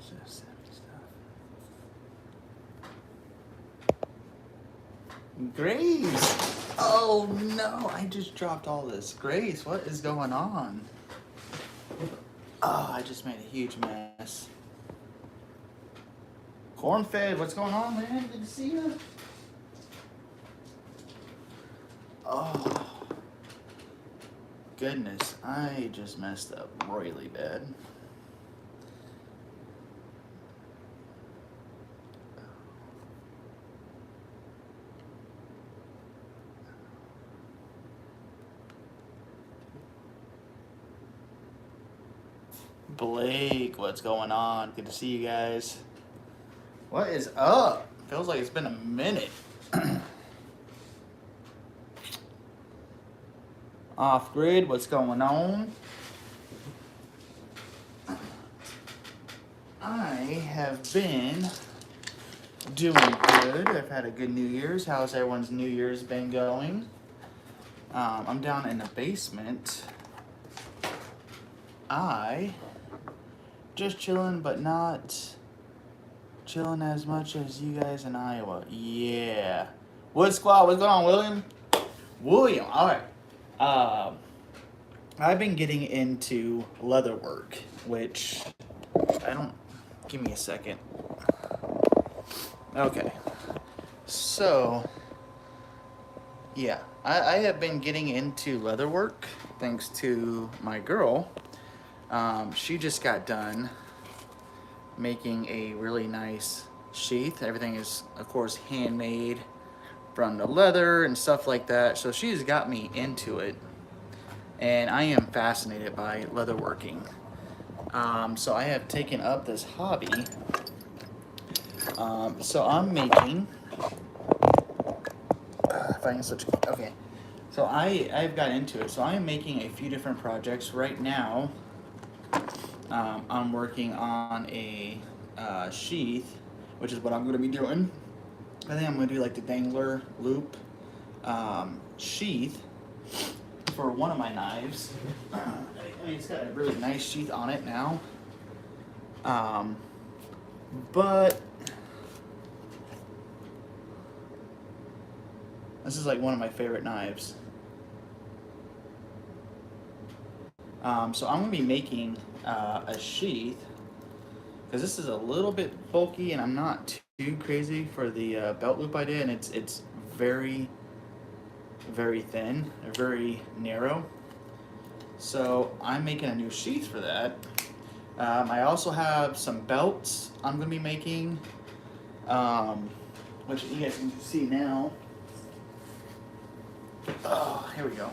Just heavy stuff. Grace! Oh no, I just dropped all this. Grace, what is going on? Oh, I just made a huge mess. Corn-fed, what's going on, man? Good to see you. Oh, goodness, I just messed up royally bad. Blake, what's going on? Good to see you guys. What is up? Feels like it's been a minute. Off grid, what's going on? I have been doing good. I've had a good New Year's. How's everyone's New Year's been going? I'm down in the basement. I just chilling, but not chilling as much as you guys in Iowa. Yeah. Wood Squad, what's going on, William? William, all right. I've been getting into leather work, which I don't. Give me a second. Okay. So, yeah, I have been getting into leather work thanks to my girl. She just got done making a really nice sheath. Everything is, of course, handmade from the leather and stuff like that. So she's got me into it, and I am fascinated by leatherworking. So I have taken up this hobby. So I'm making. If I can switch. Okay. So I've got into it. So I'm making a few different projects right now. I'm working on a sheath, which is what I'm going to be doing. I think I'm going to do like the dangler loop sheath for one of my knives. I mean, it's got a really nice sheath on it now. But this is like one of my favorite knives. So I'm going to be making a sheath, because this is a little bit bulky and I'm not too crazy for the belt loop I did, and it's very, very thin, very narrow. So I'm making a new sheath for that. I also have some belts I'm going to be making, which you guys can see now. Oh, here we go.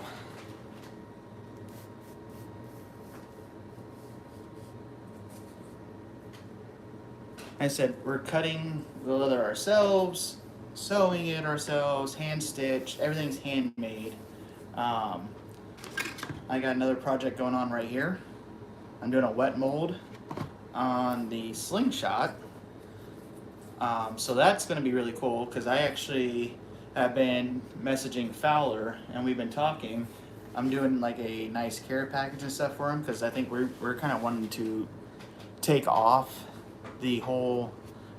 I said we're cutting the leather ourselves, sewing it ourselves, hand stitched, everything's handmade. I got another project going on right here. I'm doing a wet mold on the slingshot. So that's going to be really cool, because I actually have been messaging Fowler and we've been talking. I'm doing like a nice care package and stuff for him, because I think we're kind of wanting to take off the whole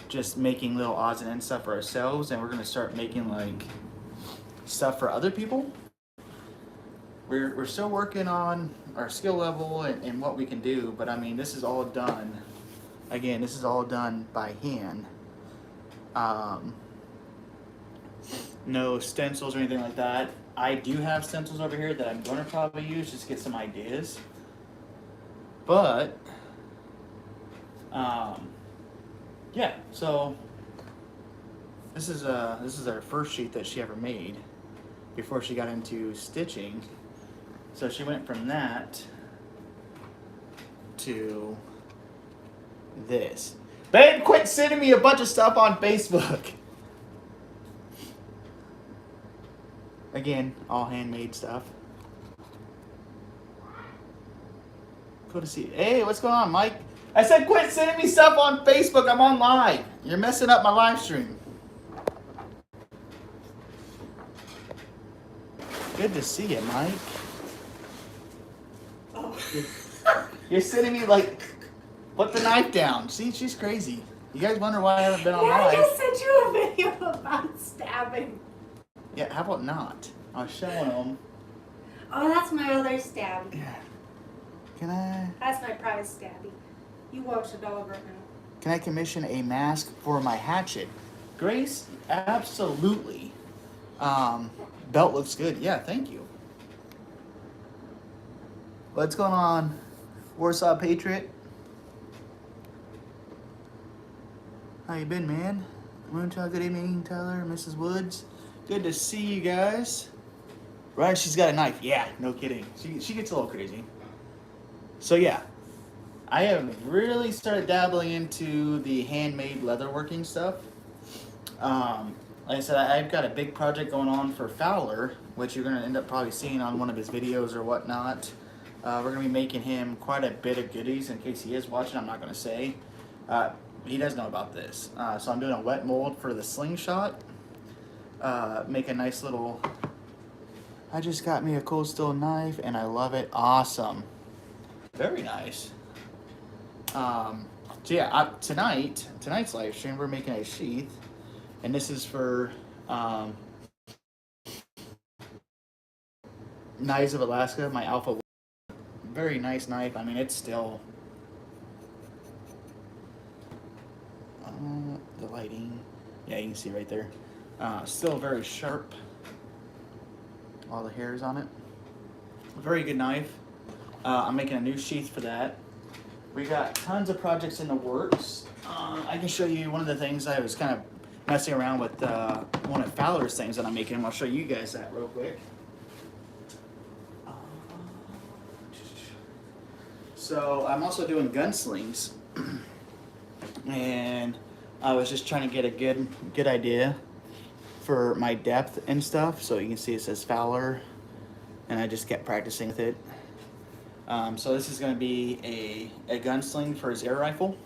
just making little odds and ends stuff for ourselves, and we're going to start making like stuff for other people. We're still working on our skill level and what we can do, but I mean, this is all done. Again, this is all done by hand. No stencils or anything like that. I do have stencils over here that I'm going to probably use just to get some ideas. But, yeah, so this is our first sheet that she ever made before she got into stitching. So she went from that to this. Babe, quit sending me a bunch of stuff on Facebook. Again, all handmade stuff. Cool to see you. Hey, what's going on, Mike? I said quit sending me stuff on Facebook. I'm on live. You're messing up my live stream. Good to see you, Mike. Oh. You're sending me like Put the knife down. See, she's crazy. You guys wonder why I haven't been on Yeah, live. I just sent you a video about stabbing. Yeah, how about not? I was showing them. Oh, that's my other stab. Yeah. Can I? That's my private stabby. You watch the dog right now. Can I commission a mask for my hatchet? Grace, absolutely. Belt looks good. Yeah, thank you. What's going on, Warsaw Patriot? How you been, man? Moonchild, good evening, Tyler, Mrs. Woods. Good to see you guys. Right, she's got a knife. Yeah, no kidding. She gets a little crazy. So yeah, I have really started dabbling into the handmade leatherworking stuff. Like I said, I've got a big project going on for Fowler, which you're going to end up probably seeing on one of his videos or whatnot. We're going to be making him quite a bit of goodies. In case he is watching, I'm not going to say. He does know about this. So I'm doing a wet mold for the slingshot. Make a nice little... I just got me a cold steel knife and I love it. Awesome. Very nice. So yeah, tonight's live stream, we're making a sheath. And this is for Knives of Alaska, my Alpha. Very nice knife. I mean, it's still... the lighting. Yeah, you can see right there. Still very sharp. All the hairs on it. Very good knife. I'm making a new sheath for that. We got tons of projects in the works. I can show you one of the things I was kind of messing around with one of Fowler's things that I'm making. I'll show you guys that real quick. So I'm also doing gunslings. And I was just trying to get a good idea for my depth and stuff. So you can see it says Fowler, and I just kept practicing with it. So this is going to be a gunsling for his air rifle.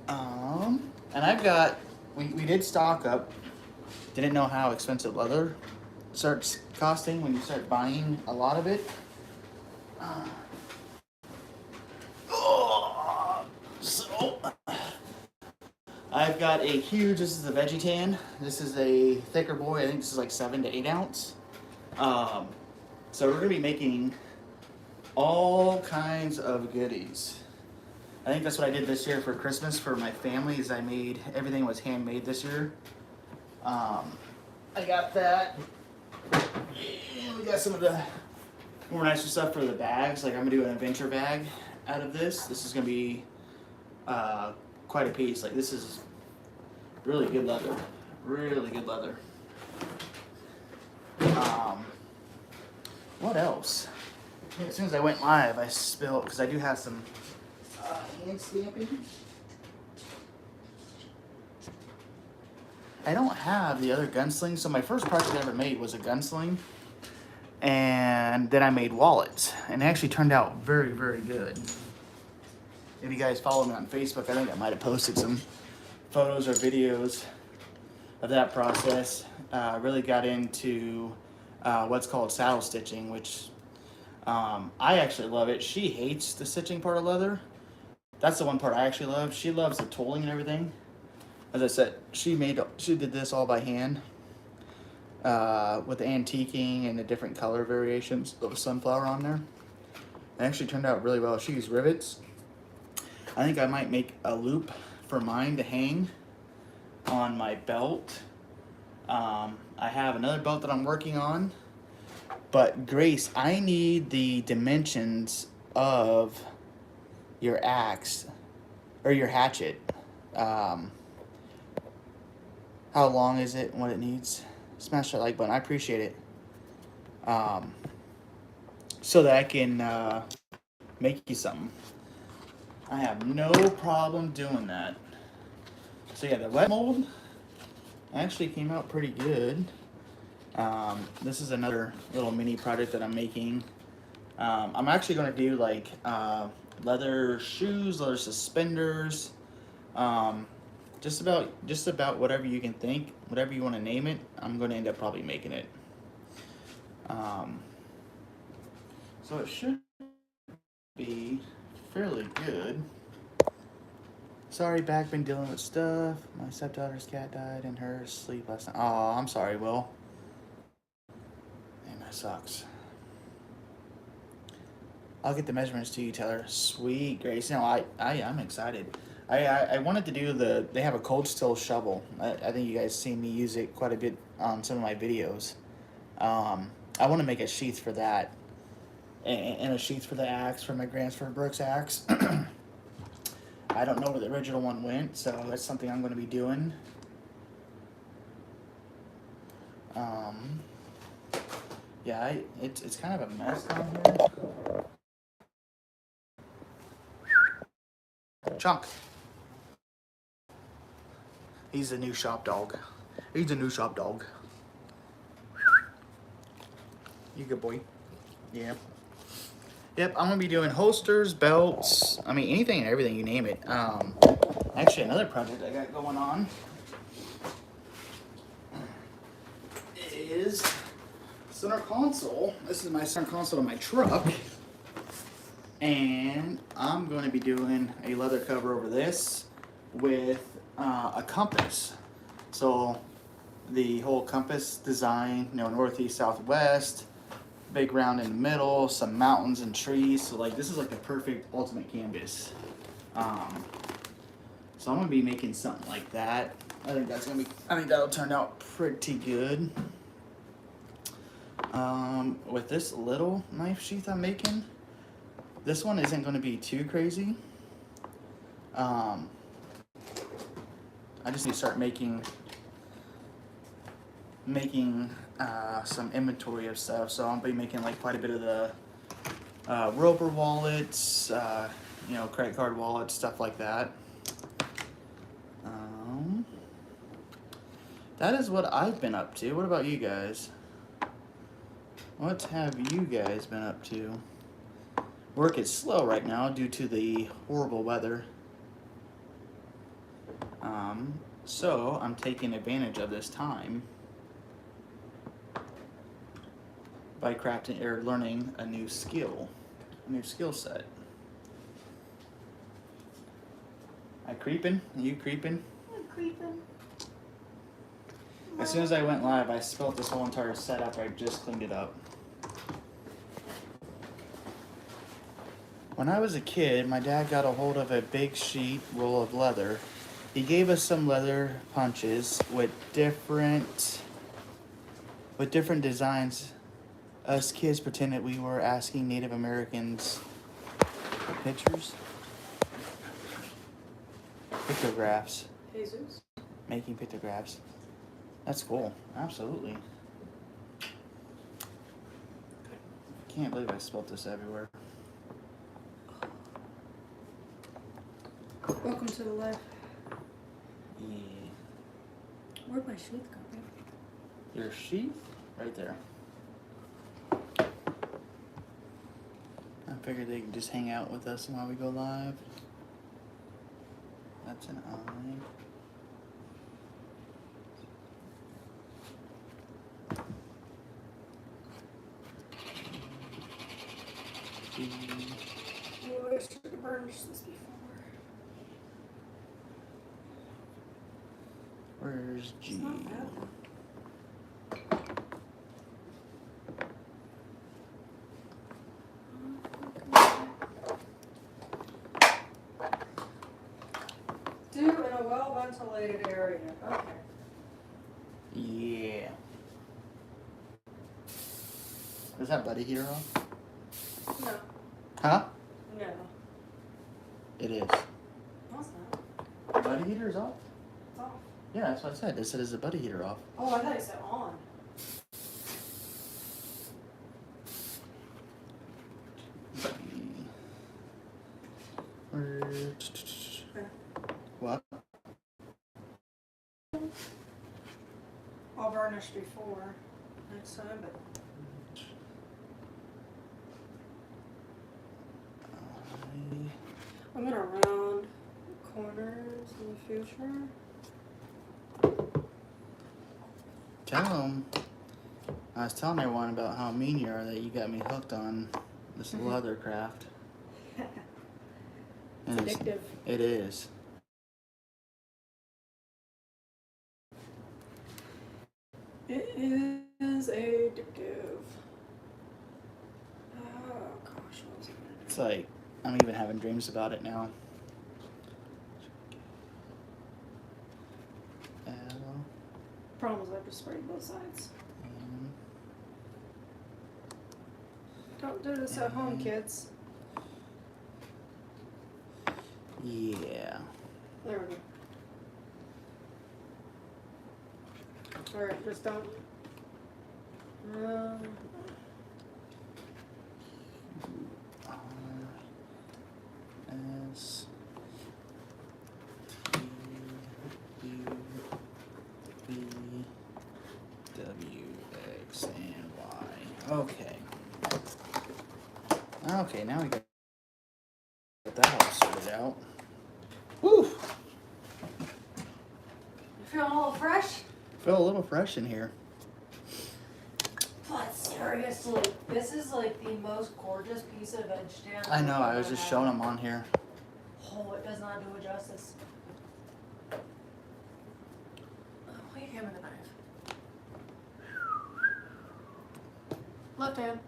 And I've got, we did stock up. Didn't know how expensive leather starts costing when you start buying a lot of it. So I've got a huge, this is a veggie tan. This is a thicker boy. I think this is like 7 to 8 ounce. So we're gonna be making all kinds of goodies. I think that's what I did this year for Christmas for my family. Is I made, everything was handmade this year. I got that. And we got some of the more nicer stuff for the bags. Like I'm gonna do an adventure bag out of this. This is gonna be quite a piece. Like this is really good leather. Really good leather. What else? As soon as I went live, I spilled, because I do have some hand stamping. I don't have the other gunsling. So my first project I ever made was a gunsling. And then I made wallets. And it actually turned out very, very good. If you guys follow me on Facebook, I think I might have posted some photos or videos of that process. Really got into what's called saddle stitching, which I actually love it. She hates the stitching part of leather. That's the one part I actually love. She loves the tooling and everything. As I said, she did this all by hand with the antiquing and the different color variations of sunflower on there. It actually turned out really well. She used rivets. I think I might make a loop for mine to hang on my belt. I have another belt that I'm working on. But Grace, I need the dimensions of your axe or your hatchet. How long is it and what it needs? Smash that like button. I appreciate it. So that I can make you something. I have no problem doing that. So yeah, the wet mold actually came out pretty good. This is another little mini project that I'm making. I'm actually going to do like leather shoes, leather suspenders, just about whatever you can think, whatever you want to name it. I'm going to end up probably making it. So it should be fairly good. Sorry, back, been dealing with stuff. My stepdaughter's cat died in her sleep last night. Oh, I'm sorry, Will. Man, that sucks. I'll get the measurements to you, Taylor. Sweet, Grace. No, I'm excited. I wanted to do they have a cold still shovel. I think you guys seen me use it quite a bit on some of my videos. I want to make a sheath for that. And a sheath for the axe, for my Gransford Brooks axe. I don't know where the original one went, so that's something I'm going to be doing. Yeah, it's kind of a mess down here. Chunk. He's the new shop dog. He's a new shop dog. You good boy. Yeah. Yep, I'm gonna be doing holsters, belts, I mean anything and everything, you name it. Actually another project I got going on is center console. This is my center console of my truck. And I'm going to be doing a leather cover over this with a compass. So the whole compass design, northeast, southwest, big round in the middle, some mountains and trees. So like this is like the perfect ultimate canvas. So I'm gonna be making something like that. I think that'll turn out pretty good. With this little knife sheath I'm making, this one isn't going to be too crazy. I just need to start making some inventory of stuff. So I'll be making like quite a bit of the Roper wallets, credit card wallets, stuff like that. That is what I've been up to. What about you guys? What have you guys been up to? Work is slow right now due to the horrible weather. So I'm taking advantage of this time by crafting or learning a new skill set. I creeping? Are you creeping? I'm creeping. As soon as I went live, I spilt this whole entire setup. I just cleaned it up. When I was a kid, my dad got a hold of a big sheet roll of leather. He gave us some leather punches with different designs. Us kids pretended we were asking Native Americans for pictures. Pictographs. Jesus. Making pictographs. That's cool. Absolutely. Can't believe I spilled this everywhere. Welcome to the life. Yeah. Where'd my sheath go, babe? Your sheath? Right there. I figured they could just hang out with us while we go live. That's an eye. Oh, I should have burnished this before. Where's G? It's not bad. Do in a well-ventilated area. Okay. Yeah. Is that buddy heater off? No. Huh? No. It is. No, it's not. Buddy heater is off? It's off. Yeah, that's what I said. It said, is the buddy heater off? Oh, I thought you said on. What? I'll burnish before next time, but I'm gonna round corners in the future. Tell them. I was telling everyone about how mean you are that you got me hooked on this leather craft. It's addictive. It is. It is addictive. Oh gosh, what was it? It's like I'm even having dreams about it now. Problem is I just sprayed both sides. Don't do this at home, kids. Yeah. There we go. Alright, just don't. S U B W X and Y. Okay. Okay, now we got that all sorted out. Woo! You feeling a little fresh? Feel a little fresh in here. But seriously, this is like the most gorgeous piece of veg jam. I know, I was just showing them on here. Oh, it does not do it justice. Oh, wait, hand me the knife. Left hand.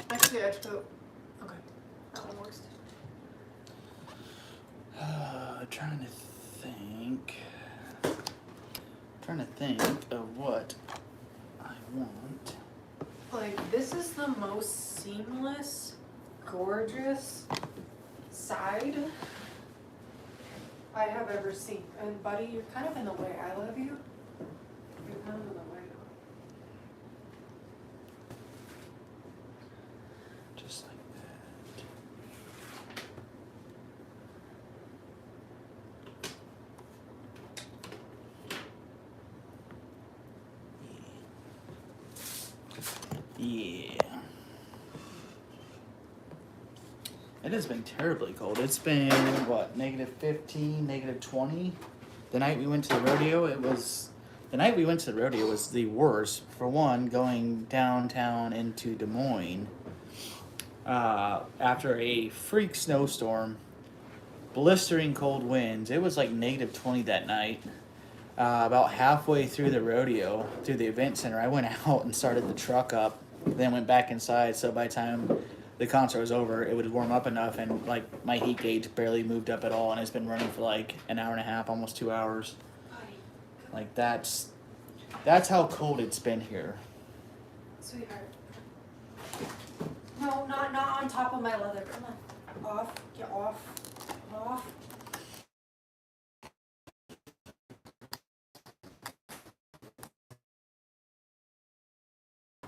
Next to the edge coat. Okay, that one works. Trying to think of what I want. Like, this is the most seamless, gorgeous side I have ever seen. And buddy, you're kind of in the way. I love you. You're kind of in the way. Just like that. Yeah. It has been terribly cold. It's been, what, -15, -20? The night we went to the rodeo, the night we went to the rodeo was the worst. For one, going downtown into Des Moines, after a freak snowstorm, blistering cold winds. It was like -20 that night. About halfway through the rodeo, through the event center, I went out and started the truck up, then went back inside. So by the time the concert was over, it would warm up enough, and like my heat gauge barely moved up at all, and it's been running for like an hour and a half, almost 2 hours. Like that's how cold it's been here. Sweetheart. No, not on top of my leather. Come on. Off. Get off. Off.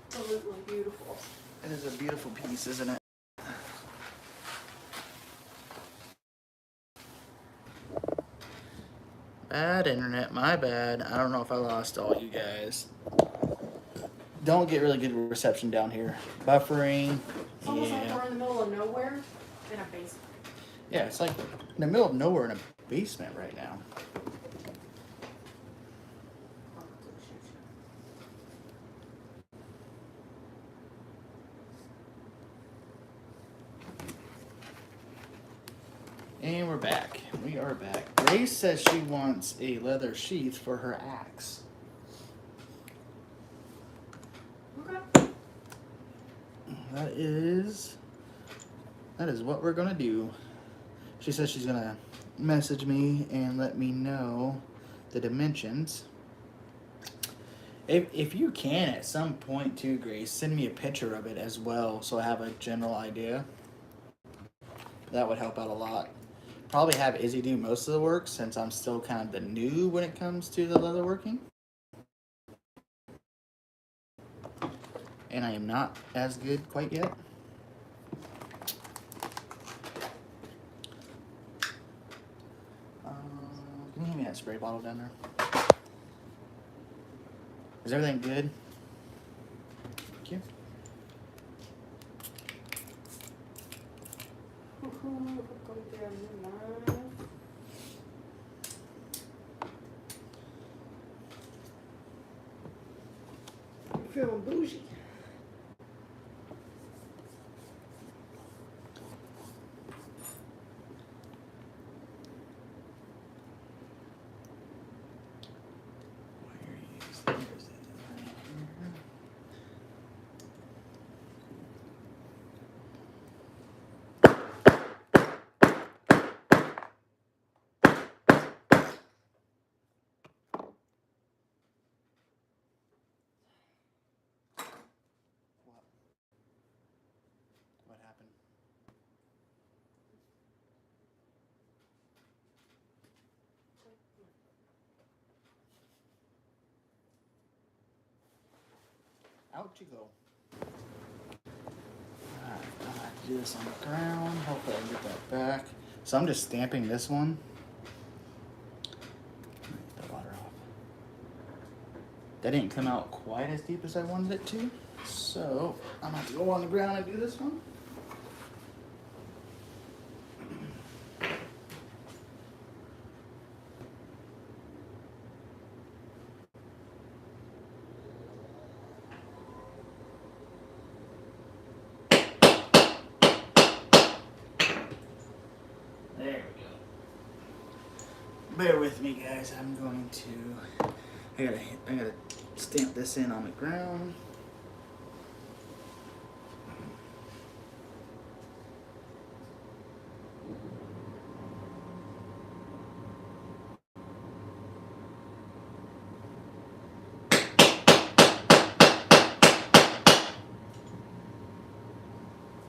Absolutely beautiful. It is a beautiful piece, isn't it? Bad internet, my bad. I don't know if I lost all you guys. Don't get really good reception down here. Buffering. It's almost like we're in the middle of nowhere in a basement. Yeah, it's like in the middle of nowhere in a basement right now. And we're back. We are back. Grace says she wants a leather sheath for her axe. Okay. That is what we're gonna do. She says she's gonna message me and let me know the dimensions. If you can at some point too, Grace, send me a picture of it as well so I have a general idea. That would help out a lot. Probably have Izzy do most of the work since I'm still kind of the new when it comes to the leatherworking. And I am not as good quite yet. Can you hand me that spray bottle down there? Is everything good? Thank you. Feeling bougie. Out you go. Alright, I have to do this on the ground. Hopefully I can get that back. So I'm just stamping this one. Get the water off. That didn't come out quite as deep as I wanted it to. So I'm gonna have to go on the ground and do this one. There we go. Bear with me, guys. I'm going to. I gotta stamp this in on the ground.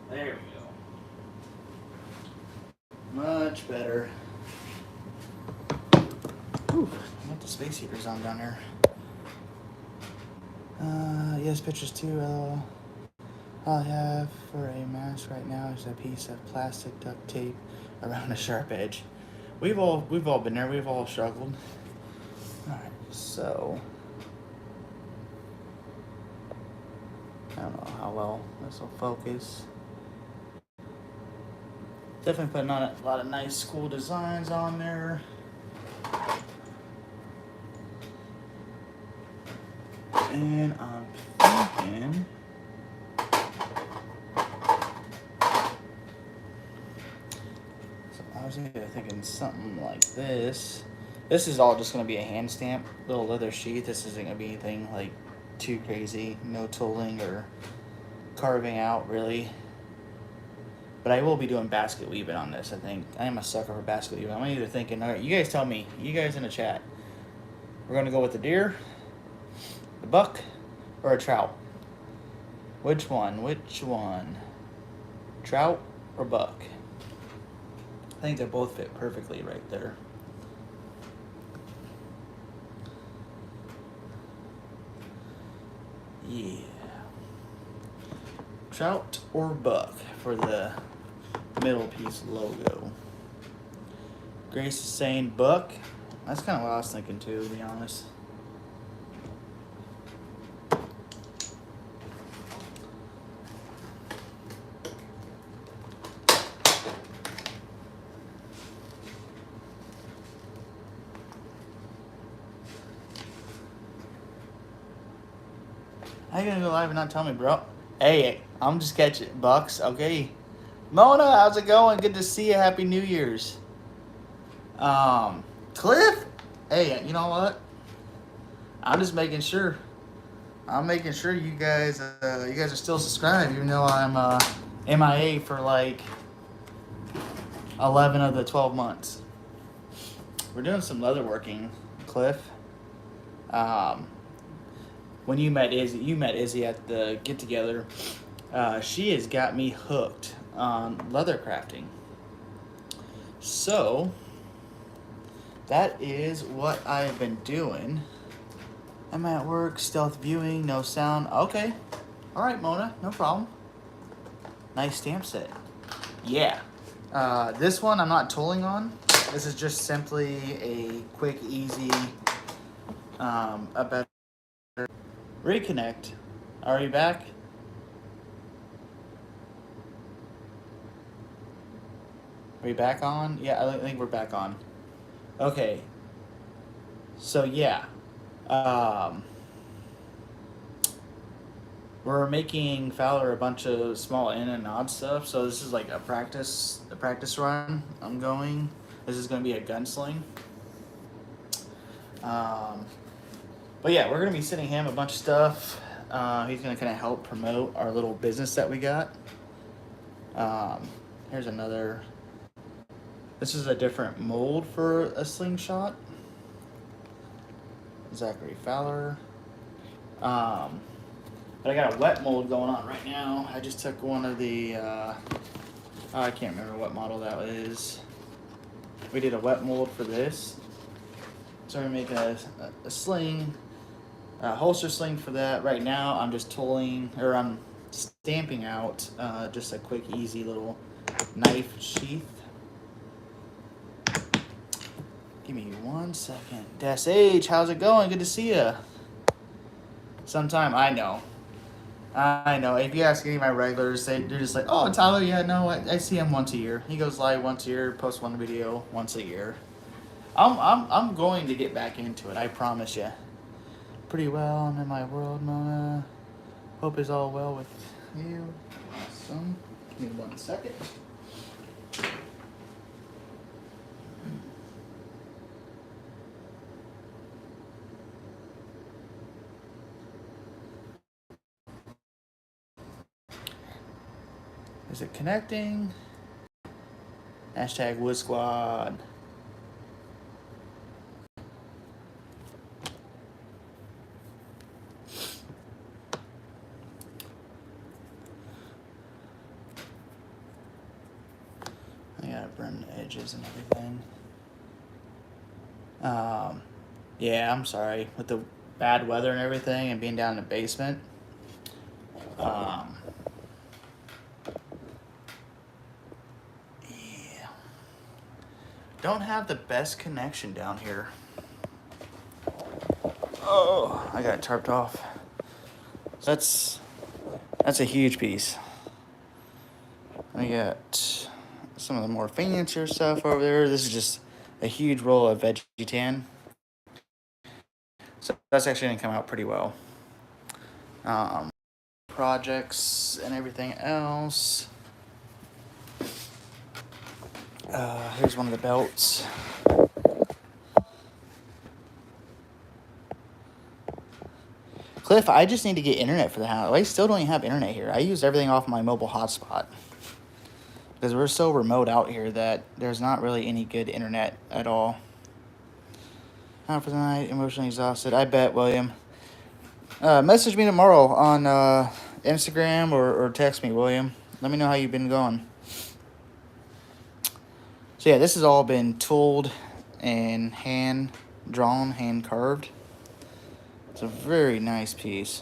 There we go. Much better. Ooh, I got the space heaters on down there. Yes, pictures too. All I have for a mask right now is a piece of plastic duct tape around a sharp edge. We've all been there. We've all struggled. All right, so I don't know how well this will focus. Definitely putting on a lot of nice school designs on there. And I'm thinking so I was thinking something like this. This is all just gonna be a hand stamp, little leather sheath. This isn't gonna be anything like too crazy, no tooling or carving out really. But I will be doing basket weaving on this, I think. I am a sucker for basket weaving. I'm either thinking, all right, you guys tell me, you guys in the chat, we're gonna go with the deer, the buck, or a trout? Which one? Which one? Trout or buck? I think they both fit perfectly right there. Yeah. Trout or buck for the middle piece logo. Grace is saying buck. That's kind of what I was thinking too, to be honest. How you gonna go live and not tell me, bro? Hey, I'm just catching bucks, okay? Mona, how's it going? Good to see you. Happy New Year's. Cliff? Hey, you know what? I'm just making sure. I'm making sure you guys are still subscribed, even though I'm MIA for like 11 of the 12 months. We're doing some leather working, Cliff. When you met Izzy at the get together. She has got me hooked on leather crafting. So that is what I've been doing. I'm at work, stealth viewing, no sound. Okay. All right, Mona, no problem. Nice stamp set. Yeah. This one I'm not tooling on. This is just simply a quick, easy, a better reconnect. Are you back? Are we back on? Yeah, I think we're back on. Okay. So yeah. We're making Fowler a bunch of small in and odd stuff. So this is like a practice run I'm going. This is going to be a gunsling. But yeah, we're going to be sending him a bunch of stuff. He's going to kind of help promote our little business that we got. Here's another. This is a different mold for a slingshot. Zachary Fowler. But I got a wet mold going on right now. I just took one of the, I can't remember what model that is. We did a wet mold for this. So we're making a sling. holster sling for that. Right now, I'm just tooling, or I'm stamping out just a quick, easy little knife sheath. Give me 1 second. Des H, how's it going? Good to see you. Sometime, I know. If you ask any of my regulars, they're just like, "Oh, Tyler, yeah, no, I see him once a year. He goes live once a year, posts one video once a year." I'm going to get back into it. I promise you. Pretty well. I'm in my world, Mona. Hope is all well with you. Awesome. Give me 1 second. Is it connecting? Hashtag Wood Squad. I gotta burn the edges and everything. Yeah, I'm sorry. With the bad weather and everything and being down in the basement. Yeah. Don't have the best connection down here. Oh, I got it tarped off. That's a huge piece. I got some of the more fancier stuff over there. This is just a huge roll of veggie tan. So that's actually gonna come out pretty well. Projects and everything else. Here's one of the belts. Cliff, I just need to get internet for the house. I still don't even have internet here. I use everything off my mobile hotspot. Because we're so remote out here that there's not really any good internet at all. Out for the night, emotionally exhausted. I bet, William. Message me tomorrow on Instagram or text me, William. Let me know how you've been going. So yeah, this has all been tooled and hand drawn, hand carved. It's a very nice piece.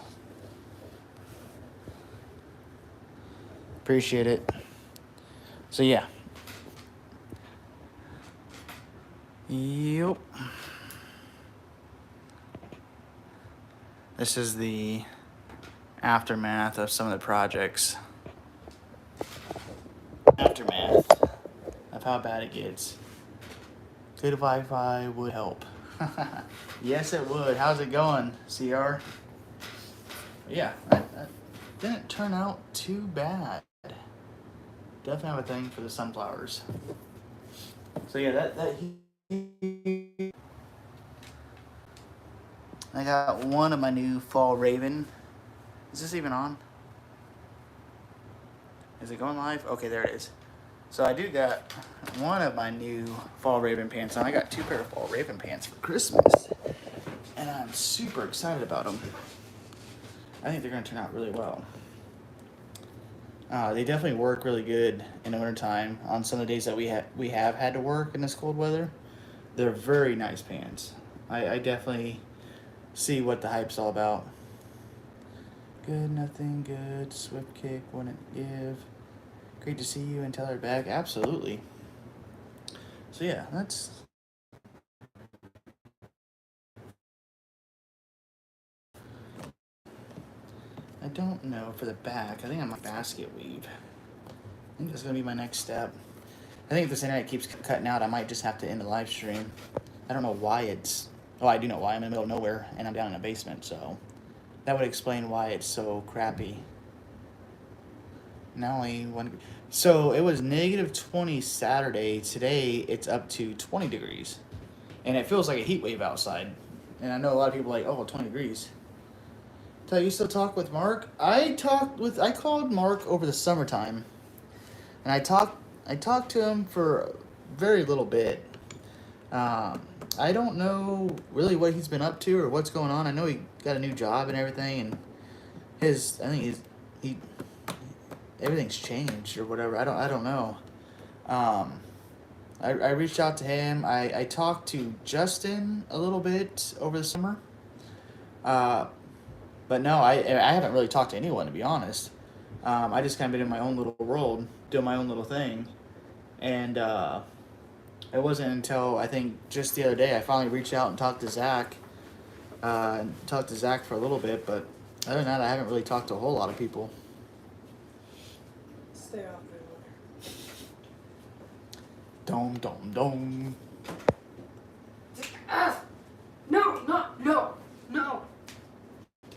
Appreciate it. So yeah. Yep. This is the aftermath of some of the projects. Aftermath of how bad it gets. Good Wi-Fi would help. Yes, it would. How's it going, CR? Yeah, that didn't turn out too bad. Definitely have a thing for the sunflowers. So yeah, I got one of my new fall raven. Is this even on? Is it going live? Okay, there it is. So I do got one of my new fall raven pants on. I got 2 pair of fall raven pants for Christmas. And I'm super excited about them. I think they're going to turn out really well. They definitely work really good in the wintertime. On some of the days that we have had to work in this cold weather, they're very nice pants. I definitely see what the hype's all about. Good, nothing good. Swift kick, wouldn't give. Great to see you and Tyler back. Absolutely. So yeah, that's... I don't know for the back. I think I'm a basket weave. I think that's going to be my next step. I think if this internet keeps cutting out, I might just have to end the live stream. I don't know why it's... Oh, I do know why. I'm in the middle of nowhere, and I'm down in a basement, so... That would explain why it's so crappy. Not only one... So, it was negative 20 Saturday. Today, it's up to 20 degrees. And it feels like a heat wave outside. And I know a lot of people are like, oh, 20 degrees. So you still talk with Mark? I called Mark over the summertime. And I talked to him for a very little bit. I don't know really what he's been up to or what's going on. I know he got a new job and everything, and everything's changed or whatever. I don't know. I reached out to him. I talked to Justin a little bit over the summer. But no, I haven't really talked to anyone, to be honest. I just kind of been in my own little world, doing my own little thing, and it wasn't until I think just the other day I finally reached out and talked to Zach. Talked to Zach for a little bit, but other than that, I haven't really talked to a whole lot of people. Stay off my water. Dom dom dom. No.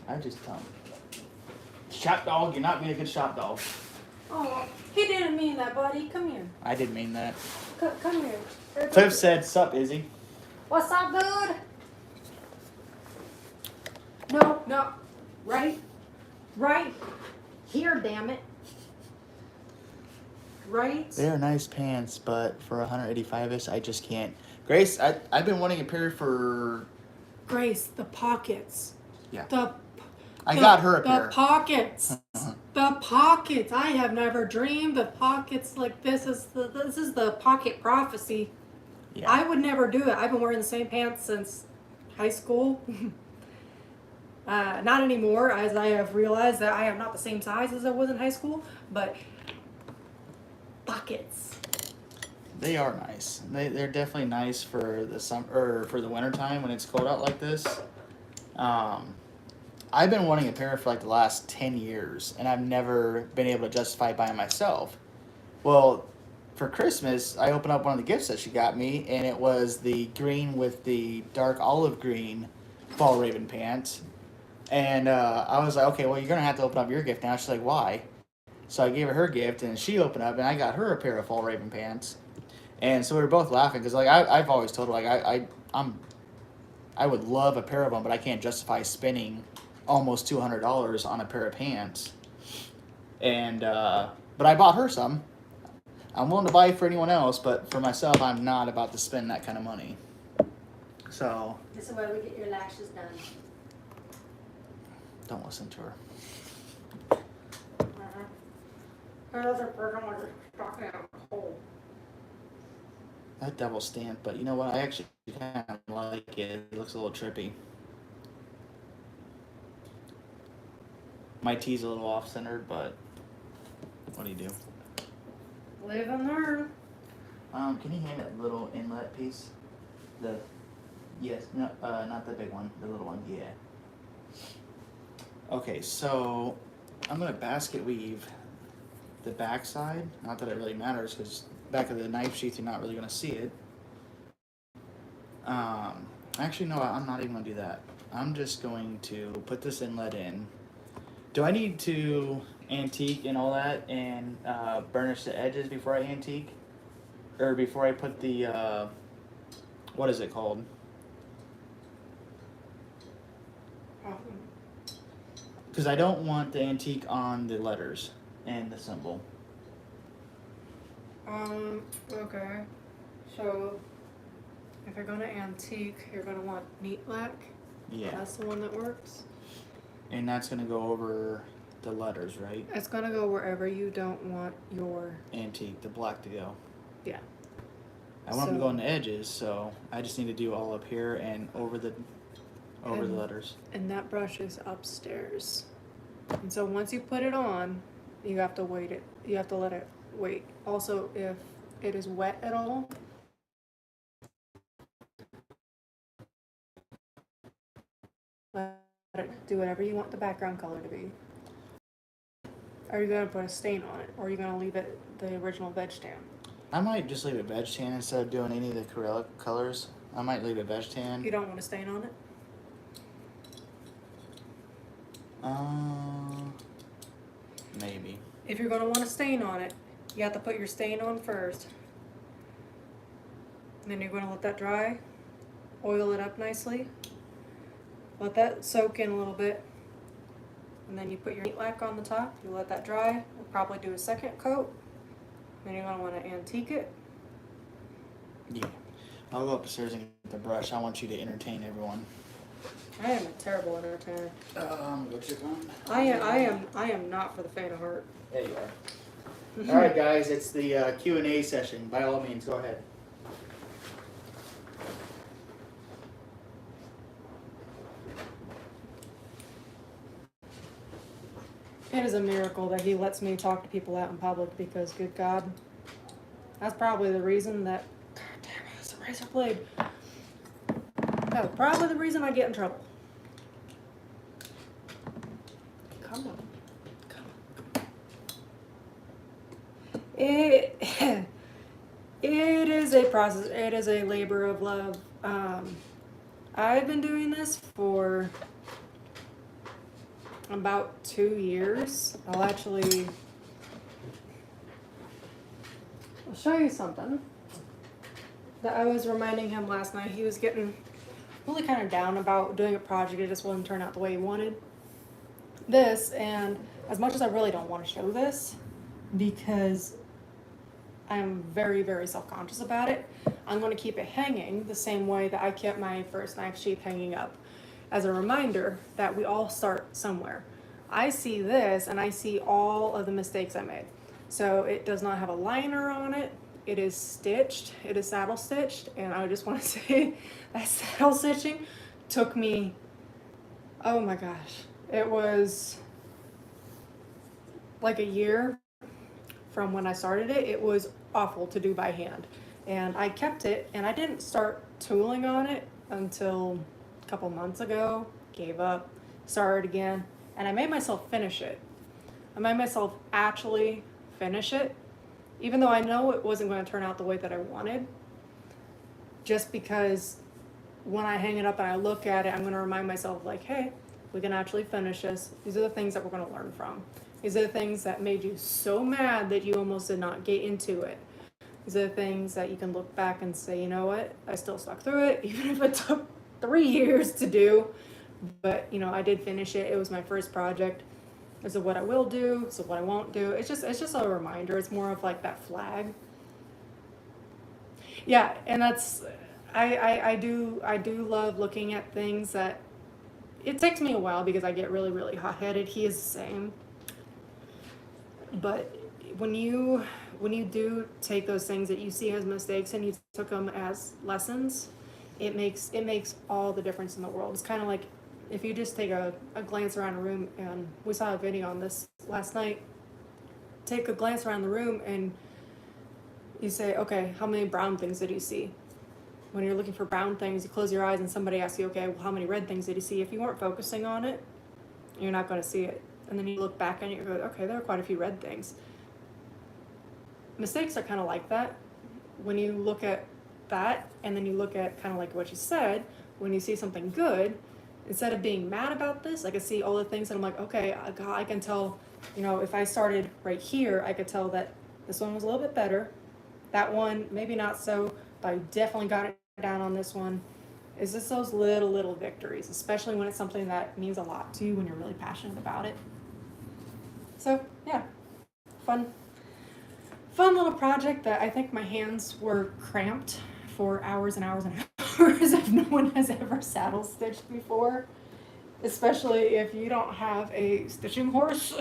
I just tell him. Shop dog, you're not being a good shop dog. Oh, he didn't mean that, buddy. Come here. I didn't mean that. Come here. Cliff said, "Sup, Izzy?" What's up, dude? No. Right here, damn it. Right? They're nice pants, but for 185ish, I just can't. Grace, I've been wanting a pair for. Grace, the pockets. Yeah. I got her a pair. The pockets. The pockets. I have never dreamed of pockets like this. This is the pocket prophecy. Yeah. I would never do it. I've been wearing the same pants since high school. Not anymore, as I have realized that I am not the same size as I was in high school. But pockets. They are nice. They're definitely nice for the summer or for the winter time when it's cold out like this. I've been wanting a pair for like the last 10 years, and I've never been able to justify buying myself. Well, for Christmas, I opened up one of the gifts that she got me, and it was the green with the dark olive green fall raven pants. And I was like, okay, well, you're going to have to open up your gift now. She's like, why? So I gave her gift, and she opened up, and I got her a pair of fall raven pants. And so we were both laughing because, like, I've always told her, like, I would love a pair of them, but I can't justify spending almost $200 on a pair of pants. And but I bought her some. I'm willing to buy for anyone else, but for myself, I'm not about to spend that kind of money. So This is where we get your lashes done. don't listen to her. Those are pretty much stocking out cold. That double stamp, but you know what? I actually kind of like it. It looks a little trippy. My tee's a little off-centered, but what do you do? Live and learn. Can you hand that little inlet piece? Not the big one, the little one, yeah. Okay, so I'm gonna basket weave the back side. Not that it really matters, because back of the knife sheath, you're not really gonna see it. Actually, no, I'm not even gonna do that. I'm just going to put this inlet in. Do I need to antique and all that and burnish the edges before I antique? Or before I put the, what is it called? Because I don't want the antique on the letters and the symbol. Okay. So, if you're gonna antique, you're gonna want neat lac. Yeah. That's the one that works. And that's going to go over the letters, right? It's gonna go wherever you don't want your Antique, the black to go. Yeah. I want them to go on the edges, so I just need to do all up here and over the letters. And that brush is upstairs. And so once you put it on, you have to wait it. You have to let it wait. Also, if it is wet at all, let it do whatever you want the background color to be. Are you gonna put a stain on it, or are you gonna leave it the original veg tan? I might just leave it veg tan instead of doing any of the acrylic colors. I might leave it veg tan. You don't want a stain on it? Maybe. If you're gonna want a stain on it, you have to put your stain on first. And then you're gonna let that dry, oil it up nicely, let that soak in a little bit, and then you put your neat lac on the top, you let that dry, you'll probably do a second coat, then you're gonna wanna antique it. Yeah. I'll go upstairs and get the brush. I want you to entertain everyone. I am a terrible entertainer. I'm gonna go check on. I am not for the faint of heart. There you are. All right, guys, it's the Q&A session. By all means, go ahead. It is a miracle that he lets me talk to people out in public because, good God, that's probably the reason that. God damn it, it's a razor blade. That's probably the reason I get in trouble. Come on. It is a process. It is a labor of love. I've been doing this for about 2 years. I'll show you something that I was reminding him last night. He was getting really kind of down about doing a project. It just wouldn't turn out the way he wanted. This, and as much as I really don't want to show this, because I'm very, very self-conscious about it, I'm going to keep it hanging the same way that I kept my first knife sheath hanging up, as a reminder that we all start somewhere. I see this and I see all of the mistakes I made. So it does not have a liner on it. It is stitched. It is saddle stitched. And I just want to say that saddle stitching took me, oh my gosh, it was like a year from when I started it. It was awful to do by hand. And I kept it, and I didn't start tooling on it until a couple months ago. Gave up, started again, and I made myself finish it. I made myself actually finish it, even though I know it wasn't going to turn out the way that I wanted. Just because when I hang it up and I look at it, I'm going to remind myself, like, hey, we can actually finish this. These are the things that we're going to learn from. These are the things that made you so mad that you almost did not get into it. These are the things that you can look back and say, you know what, I still stuck through it, even if it took 3 years to do. But, you know, I did finish it. It was my first project. This is what I will do. This is what I won't do. It's just a reminder. It's more of like that flag. Yeah, and that's, I do love looking at things that, it takes me a while because I get really, really hot-headed. He is the same. But when you do take those things that you see as mistakes and you took them as lessons, it makes all the difference in the world. It's kind of like if you just take a glance around a room, and we saw a video on this last night. Take a glance around the room and you say, okay, how many brown things did you see? When you're looking for brown things, you close your eyes and somebody asks you, okay, well, how many red things did you see? If you weren't focusing on it, you're not going to see it. And then you look back and you go, okay, there are quite a few red things. Mistakes are kind of like that. When you look at that and then you look at kind of like what you said, when you see something good, instead of being mad about this, I can see all the things that I'm like, okay, I can tell, you know, if I started right here, I could tell that this one was a little bit better. That one, maybe not so, but I definitely got it down on this one. It's just those little victories, especially when it's something that means a lot to you when you're really passionate about it. So, yeah, fun little project that I think my hands were cramped for hours and hours and hours if no one has ever saddle stitched before, especially if you don't have a stitching horse.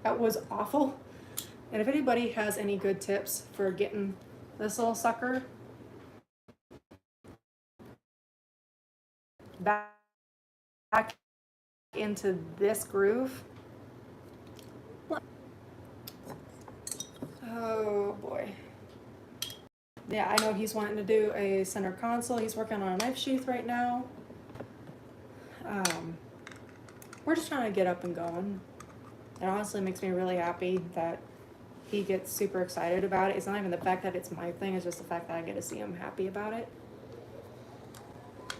That was awful. And if anybody has any good tips for getting this little sucker back into this groove. Oh boy. Yeah, I know he's wanting to do a center console. He's working on a knife sheath right now. We're just trying to get up and going. It honestly makes me really happy that he gets super excited about it. It's not even the fact that it's my thing, it's just the fact that I get to see him happy about it.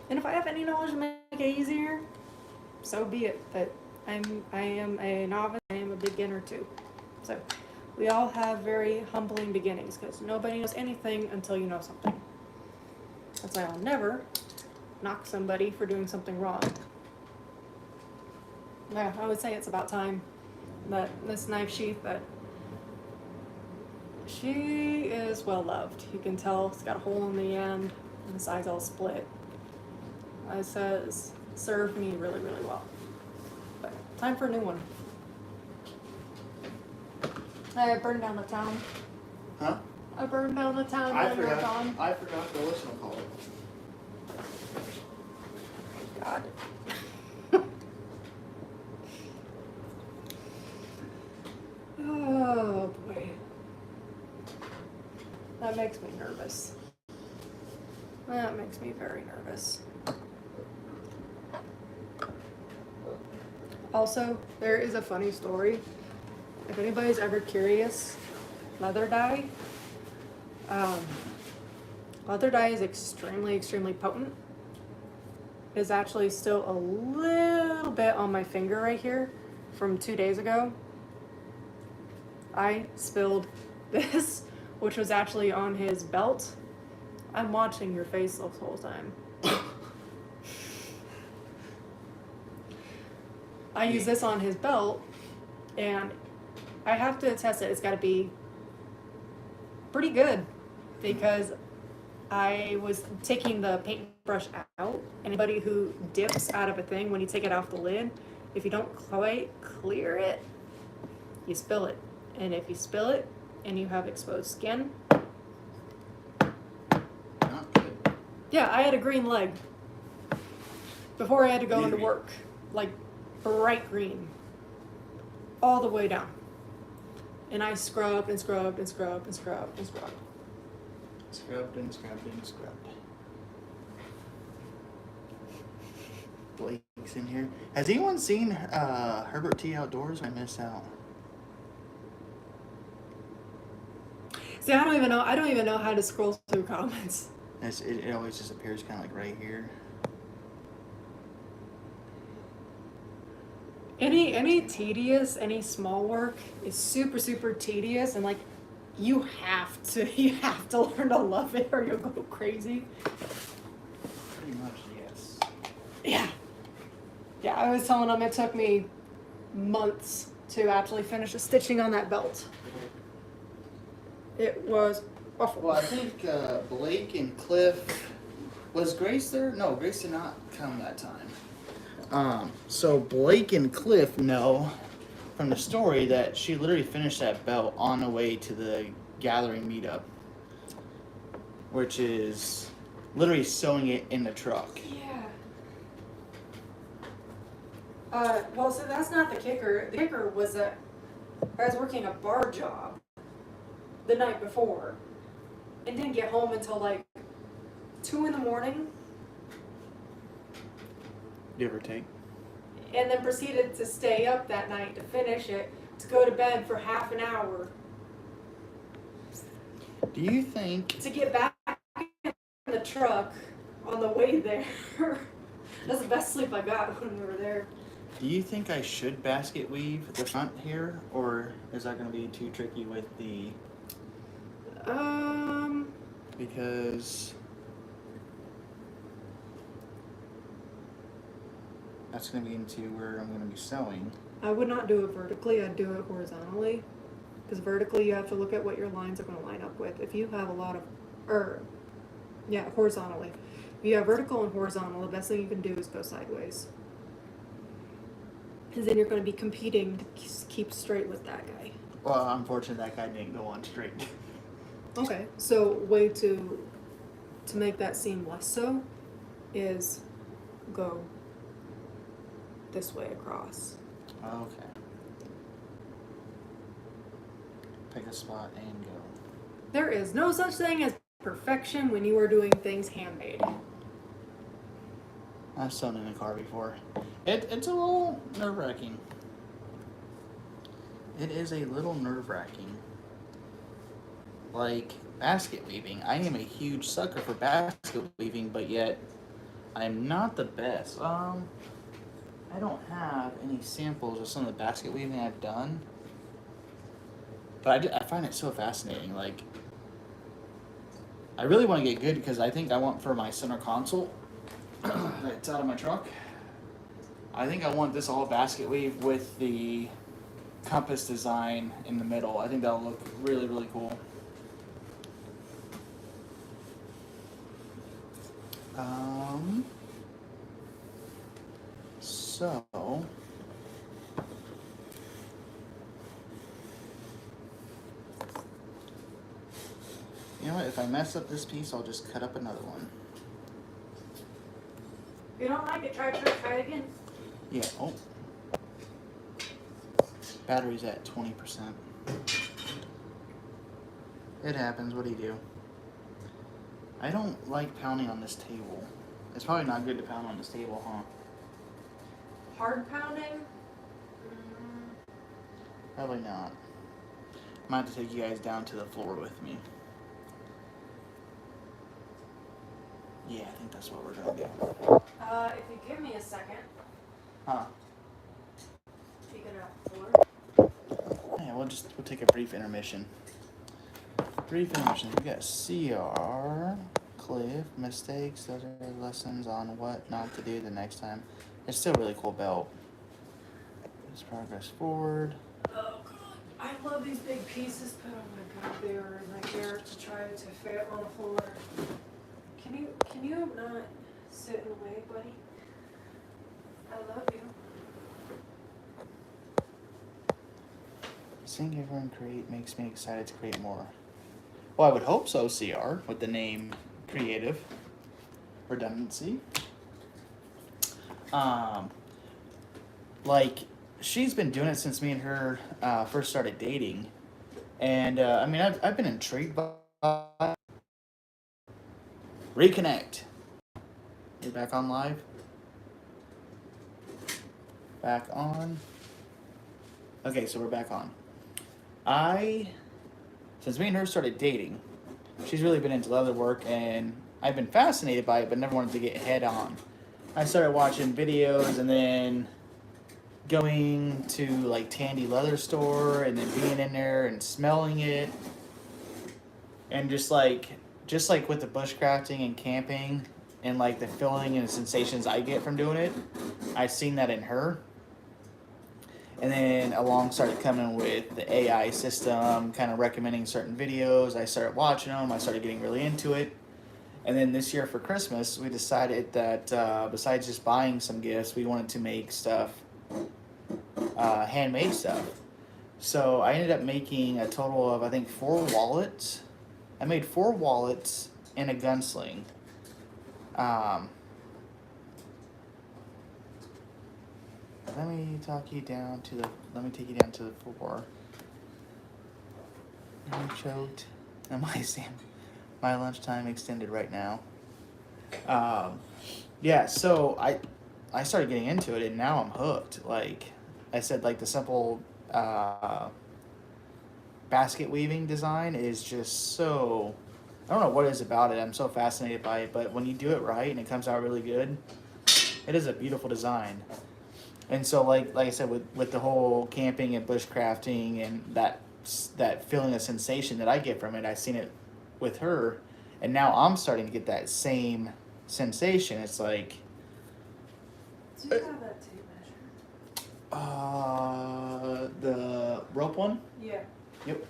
And if I have any knowledge to make it easier, so be it. But I am a novice, I am a beginner too. So we all have very humbling beginnings because nobody knows anything until you know something. That's why I'll never knock somebody for doing something wrong. Yeah, I would say it's about time that this knife sheath, that she is well loved. You can tell it's got a hole in the end and the side's all split. It says, served me really, really well. But time for a new one. I burned down the town. Huh? I burned down the town I while you were forgot. gone. I forgot to listen to call it. God. That makes me nervous. That makes me very nervous. Also, there is a funny story. If anybody's ever curious, leather dye. Leather dye is extremely, extremely potent. It's actually still a little bit on my finger right here from 2 days ago. I spilled this, which was actually on his belt. I'm watching your face this whole time. I use this on his belt, and I have to attest that it's got to be pretty good, because I was taking the paintbrush out. Anybody who dips out of a thing, when you take it off the lid, if you don't quite clear it, you spill it. And if you spill it and you have exposed skin, Not good. yeah, I had a green leg before I had to go into work, like bright green, all the way down. And I scrubbed and scrubbed and scrubbed and scrubbed and scrubbed. Scrubbed and scrubbed and scrubbed. Blake's in here. Has anyone seen Herbert T. Outdoors? I missed out. See, I don't even know how to scroll through comments. It always just appears kind of like right here. Any small work is super, super tedious, and like you have to learn to love it or you'll go crazy. Pretty much, yes. Yeah, I was telling him it took me months to actually finish the stitching on that belt. It was awful. Well, I think Blake and Cliff, was Grace there? No, Grace did not come that time. So Blake and Cliff know from the story that she literally finished that belt on the way to the gathering meetup, which is literally sewing it in the truck. Yeah. Well, so that's not the kicker. The kicker was that I was working a bar job the night before and didn't get home until like 2 a.m. Give or take. and then proceeded to stay up that night to finish it, to go to bed for half an hour, Do you think? to get back in the truck on the way there. That's the best sleep I got when we were there. Do you think I should basket weave the front here, or is that going to be too tricky with the? Because that's going to be into where I'm going to be sewing. I would not do it vertically, I'd do it horizontally. Because vertically you have to look at what your lines are going to line up with. If you have a lot of, horizontally. If you have vertical and horizontal, the best thing you can do is go sideways. Because then you're going to be competing to keep straight with that guy. Well, unfortunately, that guy didn't go on straight. Okay, so way to make that seem less so is go this way across. Okay. Pick a spot and go. There is no such thing as perfection when you are doing things handmade. I've sewn in a car before. It's a little nerve-wracking. It is a little nerve-wracking. Like basket weaving. I am a huge sucker for basket weaving, but yet I'm not the best. I don't have any samples of some of the basket weaving I've done. But I find it so fascinating. Like, I really want to get good because I think I want for my center console that's out of my truck. I think I want this all basket weave with the compass design in the middle. I think that'll look really, really cool. So you know what, if I mess up this piece, I'll just cut up another one. If you don't like it, try again. Yeah, oh. Battery's at 20%. It happens, what do you do? I don't like pounding on this table. It's probably not good to pound on this table, huh? Hard pounding? Probably not. I might have to take you guys down to the floor with me. Yeah, I think that's what we're gonna do. If you give me a second. Huh? You gonna floor? Yeah, we'll take a brief intermission. We got CR, Cliff, mistakes. Those are lessons on what not to do the next time. It's still a really cool belt. Let's progress forward. Oh god, I love these big pieces, but oh my god, they are a nightmare to try to fit on the floor. Can you not sit in the way, buddy? I love you. Seeing everyone create makes me excited to create more. Well, I would hope so, CR, with the name Creative Redundancy. Like, she's been doing it since me and her first started dating. And, I mean, I've been intrigued by Reconnect. Are you back on live? Back on. Okay, so we're back on. Since me and her started dating, she's really been into leather work, and I've been fascinated by it, but never wanted to get head on. I started watching videos, and then going to like Tandy Leather Store, and then being in there and smelling it, and just like with the bushcrafting and camping, and like the feeling and the sensations I get from doing it, I've seen that in her. And then along started coming with the AI system, kind of recommending certain videos. I started watching them. I started getting really into it. And then this year for Christmas, we decided that besides just buying some gifts, we wanted to make stuff, handmade stuff. So I ended up making a total of, I think, 4 wallets. I made 4 wallets and a gunsling. Let me take you down to the floor. I'm choked. And my lunchtime extended right now. Yeah, so I started getting into it, and now I'm hooked. Like I said, like the simple basket weaving design is just so, I don't know what it is about it. I'm so fascinated by it, but when you do it right and it comes out really good, it is a beautiful design. And so, like I said, with the whole camping and bushcrafting and that feeling of sensation that I get from it, I've seen it with her, and now I'm starting to get that same sensation. It's like, Do you have that tape measure? The rope one. Yeah. Yep.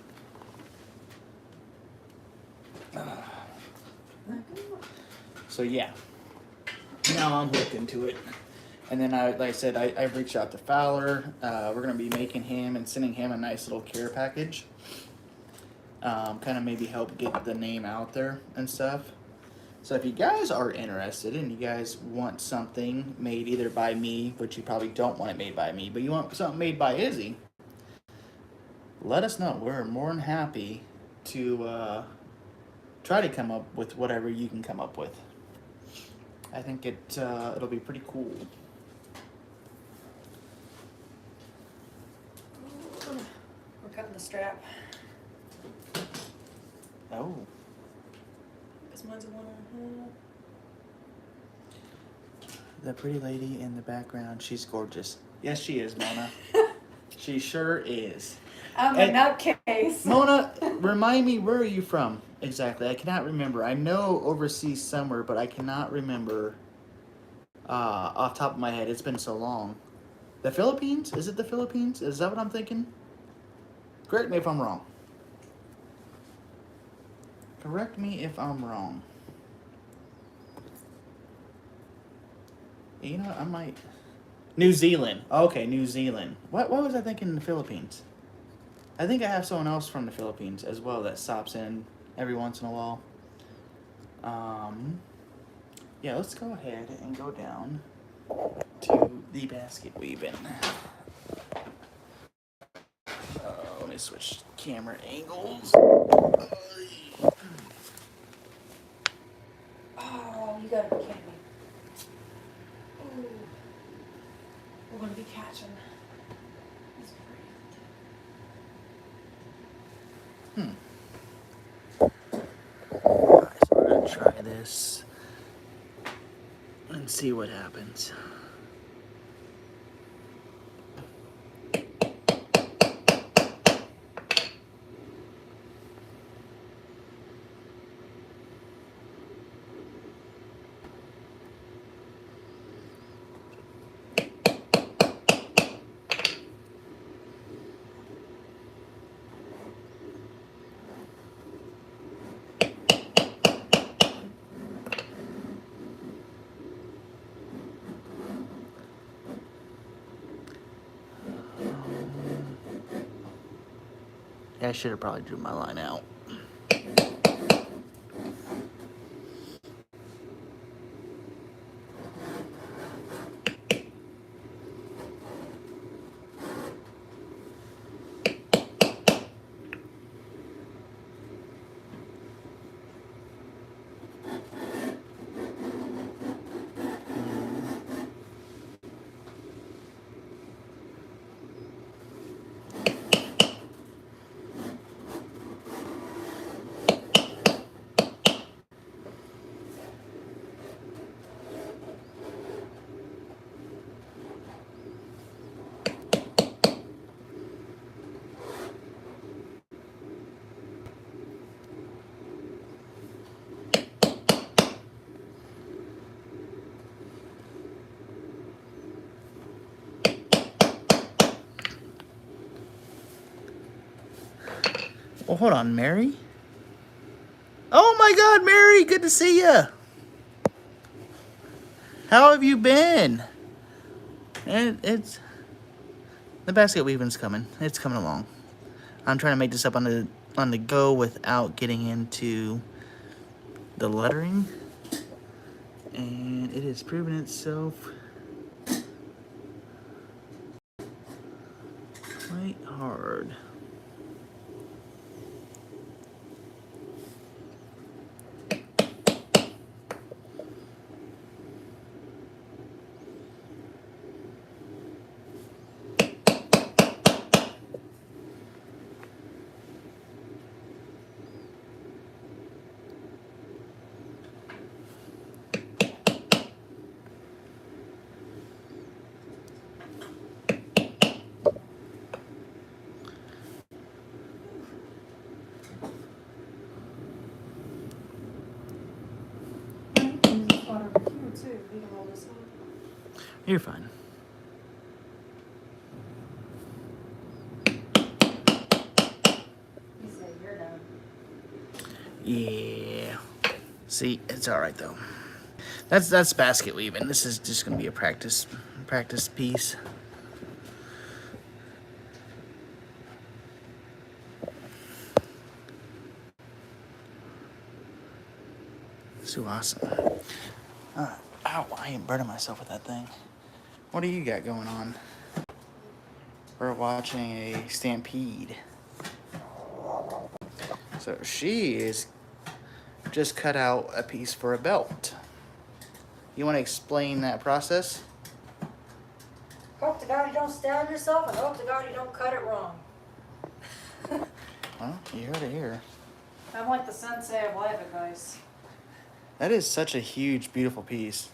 So yeah, now I'm hooked into it. And then I've reached out to Fowler. We're gonna be making him and sending him a nice little care package. Kind of maybe help get the name out there and stuff. So if you guys are interested and you guys want something made either by me, which you probably don't want it made by me, but you want something made by Izzy, let us know. We're more than happy to try to come up with whatever you can come up with. I think it'll be pretty cool. We're cutting the strap. Oh. Because mine's a 1.5. The pretty lady in the background, she's gorgeous. Yes, she is, Mona. She sure is. I'm a nutcase. Mona, remind me, where are you from exactly? I cannot remember. I know overseas somewhere, but I cannot remember off the top of my head. It's been so long. The Philippines? Is it the Philippines? Is that what I'm thinking? Correct me if I'm wrong. Correct me if I'm wrong. You know what? I might... New Zealand. Okay, New Zealand. What was I thinking in the Philippines? I think I have someone else from the Philippines as well that stops in every once in a while. Yeah, let's go ahead and go down to the basket weaving. Let me switch camera angles. going to be catching. Alright, so we're gonna try this and see what happens. Yeah, I should have probably drew my line out. Well, hold on, Mary. Oh my God, Mary, good to see you. How have you been? It's the basket weaving's coming. It's coming along. I'm trying to make this up on the go without getting into the lettering, and it has proven itself quite hard. You're fine. He said you're done. Yeah. See, it's all right though. That's basket weaving. This is just gonna be a practice piece. So awesome. Ow, I am burning myself with that thing. What do you got going on? We're watching a stampede. So she is just cut out a piece for a belt. You want to explain that process? Hope to God you don't stab yourself, and hope to God you don't cut it wrong. Well, you heard it here. I'm like the sensei of life advice. That is such a huge, beautiful piece.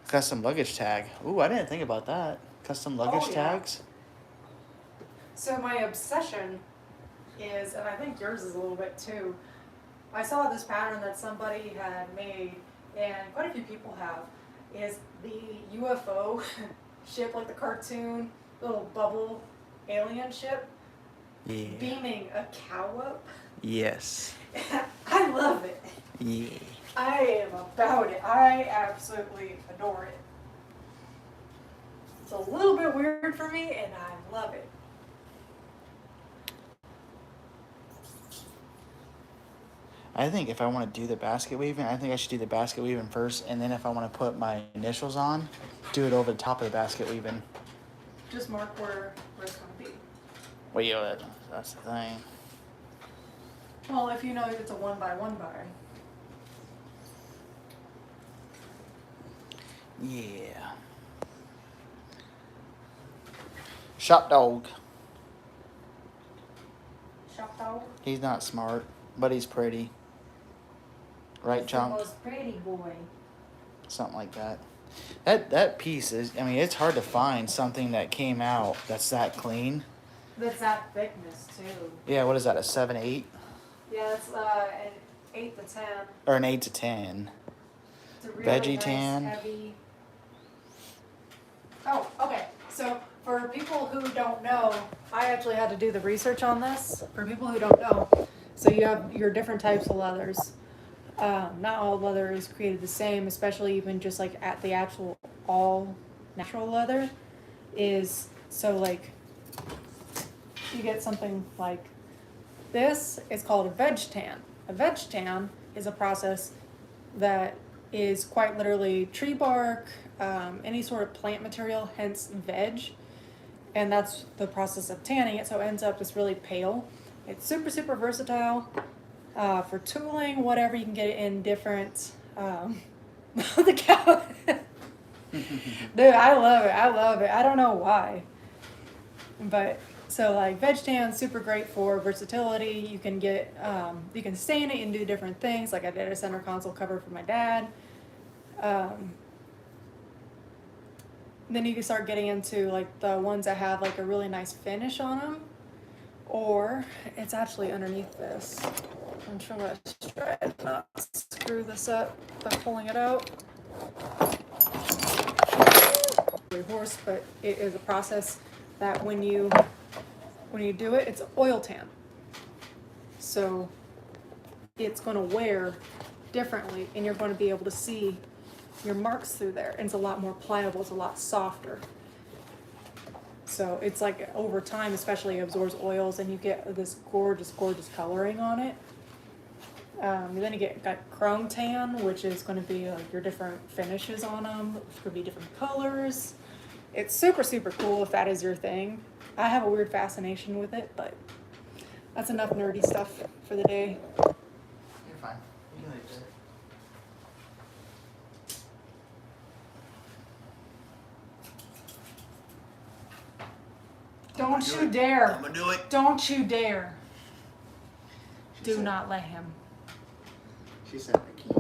Custom luggage tag. Ooh, I didn't think about that. Custom luggage yeah. tags. So my obsession is, and I think yours is a little bit too, I saw this pattern that somebody had made, and quite a few people have, is the UFO ship, like the cartoon, little bubble alien ship, Yeah. beaming a cow up. Yes. I love it. Yeah. I am about it. I absolutely adore it. It's a little bit weird for me, and I love it. I think if I want to do the basket weaving, I think I should do the basket weaving first, and then if I want to put my initials on, do it over the top of the basket weaving. Just mark where it's going to be. Well, yeah, that's the thing. Well, if you know it's a 1x1 by. Yeah. Shop dog. Shop dog. He's not smart, but he's pretty. Right, He's the Chunk? most pretty boy. Something like that. That piece is. I mean, it's hard to find something that came out that's that clean. That's that thickness too. Yeah. What is that? A 7/8 Yeah, it's an 8 to 10. or an 8 to 10? It's a really Veggie nice, tan. heavy. Oh, okay. So for people who don't know, I actually had to do the research on this. For people who don't know, so you have your different types of leathers. Not all leather is created the same, especially even just like at the actual all natural leather is so like you get something like this is called a veg tan. A veg tan is a process that is quite literally tree bark, any sort of plant material, hence veg. And that's the process of tanning it, so it ends up this really pale. It's super, super versatile. For tooling, whatever, you can get it in different, the cow. Dude, I love it. I love it. I don't know why. But, so like veg tan, super great for versatility. You can get, you can stain it and do different things. Like I did a center console cover for my dad. Then you can start getting into like the ones that have like a really nice finish on them. Or it's actually underneath this. I'm trying to try and not screw this up by pulling it out. Horse, but it is a process that when you do it, it's oil tan. So it's going to wear differently, and you're going to be able to see your marks through there. And it's a lot more pliable. It's a lot softer. So it's like over time, especially it absorbs oils, and you get this gorgeous, gorgeous coloring on it. Then you got chrome tan, which is going to be like your different finishes on them, which could be different colors. It's super, super cool if that is your thing. I have a weird fascination with it, but that's enough nerdy stuff for the day. You're fine. You can leave it. Don't you dare. I'm gonna do it. Don't you dare. She Do said- not let him. She said I can't.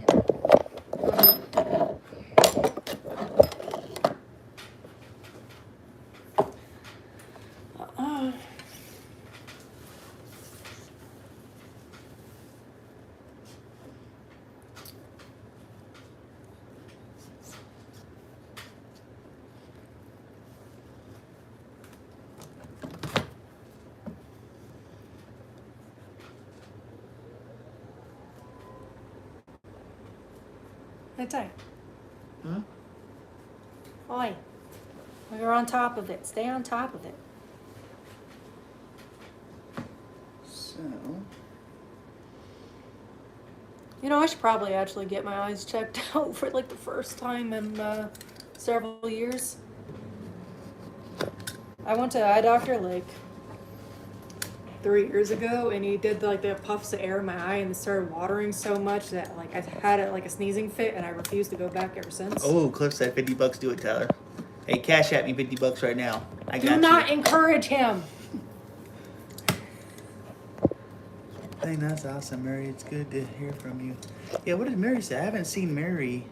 Hey, Ty. Hmm? Oi. We're on top of it. Stay on top of it. So. You know, I should probably actually get my eyes checked out for like the first time in several years. I went to eye doctor like 3 years ago, and he did like the puffs of air in my eye, and it started watering so much that like I had like a sneezing fit, and I refused to go back ever since. Oh, Cliff said $50. Do it, Tyler. Hey, cash at me $50 right now. I got Do not you. encourage him. Hey, that's awesome, Mary. It's good to hear from you. Yeah, what did Mary say? I haven't seen Mary.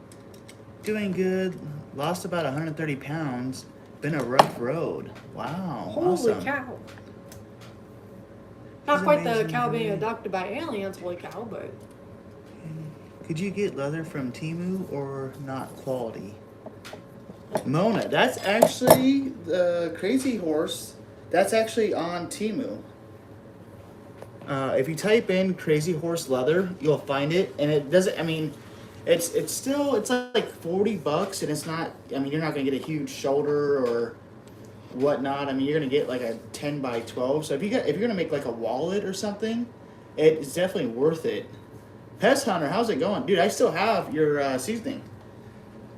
Doing good. Lost about 130 pounds. Been a rough road. Wow. Holy awesome. cow. Not She's quite the amazing, cow being Mary. abducted by aliens, holy cow, but Could you get leather from Temu or not quality? Mona, that's actually the Crazy Horse. That's actually on Temu. If you type in Crazy Horse leather, you'll find it, and it doesn't. I mean, it's like $40, and it's not. I mean, you're not gonna get a huge shoulder or whatnot. I mean, you're gonna get like a 10 by 12. So if you're gonna make like a wallet or something, it's definitely worth it. Pest Hunter, how's it going, dude? I still have your seasoning.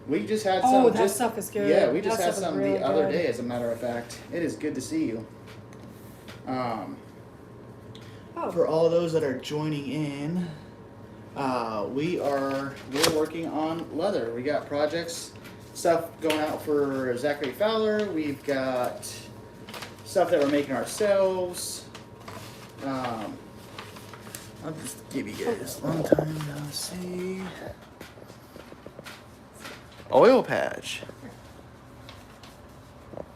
We just had some. oh, that stuff is good. Yeah, we just That had stuff is some really the other good. day, as a matter of fact. It is good to see you. Oh, For all those that are joining in, we're working on leather. We got projects, stuff going out for Zachary Fowler. We've got stuff that we're making ourselves. I'll just give you guys one time to see. Oil patch.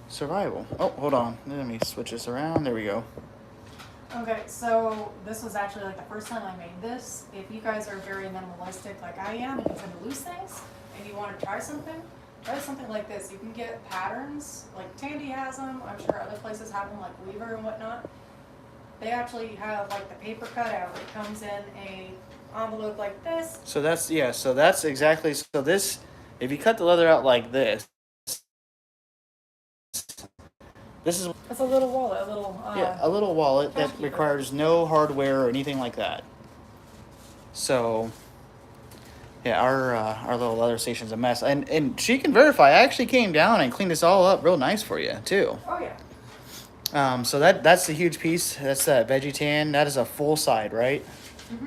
Survival. Oh, hold on. Let me switch this around. There we go. Okay, so this was actually like the first time I made this. If you guys are very minimalistic like I am, and tend to lose things, and you want to try something like this. You can get patterns, like Tandy has them, I'm sure other places have them, like Weaver and whatnot. They actually have like the paper cutout. It comes in a envelope like this. So that's, yeah, so that's exactly, so this, if you cut the leather out like this is It's a little wallet, a little wallet that keeper. requires no hardware or anything like that. So yeah, our little leather station's a mess, and she can verify. I actually came down and cleaned this all up real nice for you too. Oh yeah. So that's the huge piece. That's that veggie tan. That is a full side, right? Mm-hmm.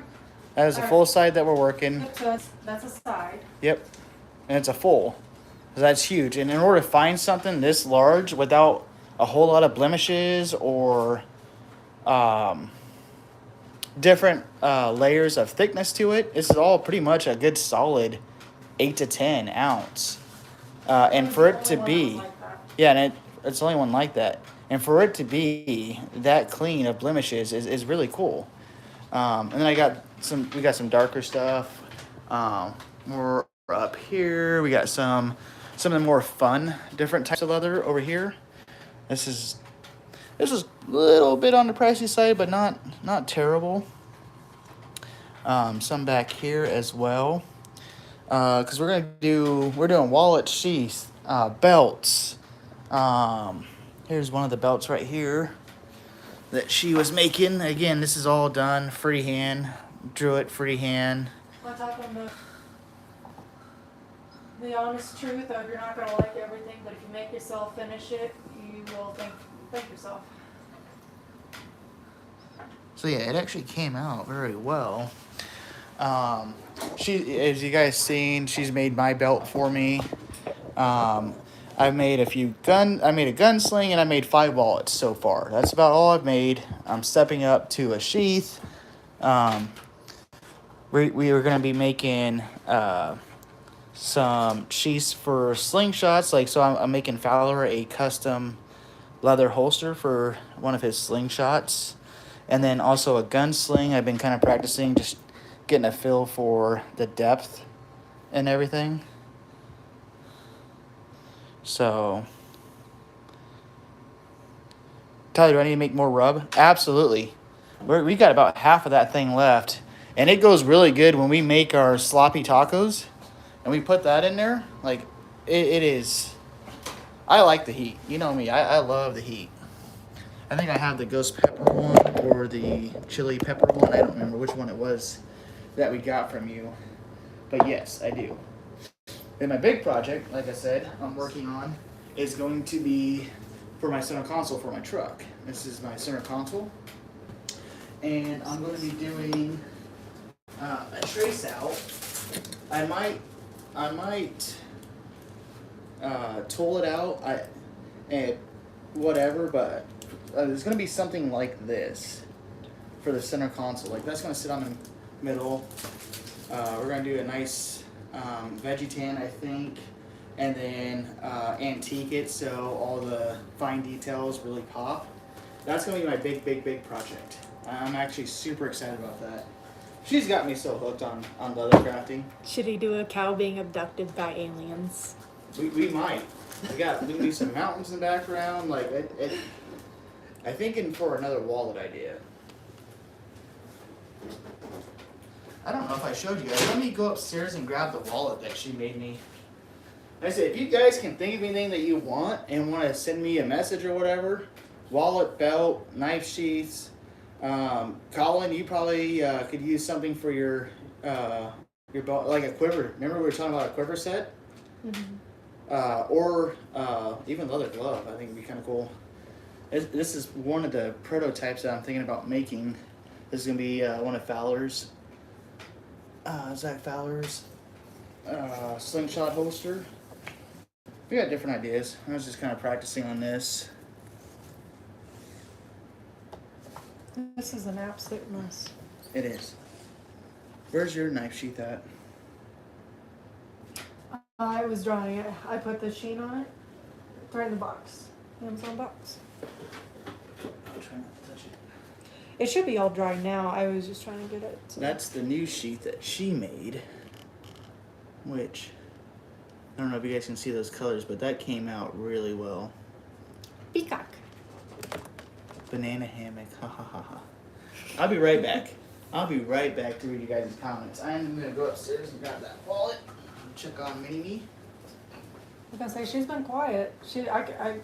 That is a full side that we're working. Yep, so that's a side. Yep, and it's a full. So that's huge. And in order to find something this large without a whole lot of blemishes or different layers of thickness to it, this is all pretty much a good solid 8 to 10 ounce. And for it to be, yeah, and it's the only one like that. And for it to be that clean of blemishes is really cool. And then we got some darker stuff. More up here. We got some of the more fun, different types of leather over here. This is a little bit on the pricey side, but not terrible. Some back here as well. Because we're doing wallet sheaths, belts. Here's one of the belts right here that she was making. Again, this is all done freehand. Drew it freehand. On top of the honest truth of you're not going to like everything, but if you make yourself finish it, you will thank yourself. So yeah, it actually came out very well. As you guys seen, she's made my belt for me. I made a gunsling and I made 5 wallets so far. That's about all I've made. I'm stepping up to a sheath. We are going to be making some sheaths for slingshots. So I'm making Fowler a custom leather holster for one of his slingshots. And then also a gunsling. I've been kind of practicing, just getting a feel for the depth and everything. So, Tyler, do I need to make more rub? Absolutely. We got about half of that thing left. And it goes really good when we make our sloppy tacos. And we put that in there. Like, it is. I like the heat. You know me. I love the heat. I think I have the ghost pepper one or the chili pepper one. I don't remember which one it was that we got from you. But yes, I do. And my big project, like I said, I'm working on is going to be for my center console for my truck. This is my center console. And I'm going to be doing a trace out. I might tool it out and whatever, but there's going to be something like this for the center console. Like that's going to sit on the middle. We're going to do a nice veggie tan, I think, and then antique it so all the fine details really pop. That's going to be my big project. I'm actually super excited about that. She's got me so hooked on leather crafting. Should he do a cow being abducted by aliens? We might. We can do some mountains in the background. Like I thinking for another wallet idea. I don't know if I showed you guys. Let me go upstairs and grab the wallet that she made me. I said, if you guys can think of anything that you want and want to send me a message or whatever, wallet, belt, knife sheaths. Colin, you probably could use something for your belt, like a quiver. Remember we were talking about a quiver set? Mm-hmm. Or even leather glove. I think would be kind of cool. This is one of the prototypes that I'm thinking about making. This is going to be one of Fowler's. Zach Fowler's slingshot holster. We got different ideas. I was just kind of practicing on this. This is an absolute mess. It is. Where's your knife sheath at? I was drawing it. I put the sheen on it. It's right in the box. Amazon box. I'll try not to touch it. It should be all dry now. I was just trying to get it. That's the new sheath that she made, which I don't know if you guys can see those colors, but that came out really well. Peacock. Banana hammock, ha ha ha ha. I'll be right back. I'll be right back to read you guys' comments. I'm gonna go upstairs and grab that wallet. Check on Mini Me. I was gonna say she's been quiet.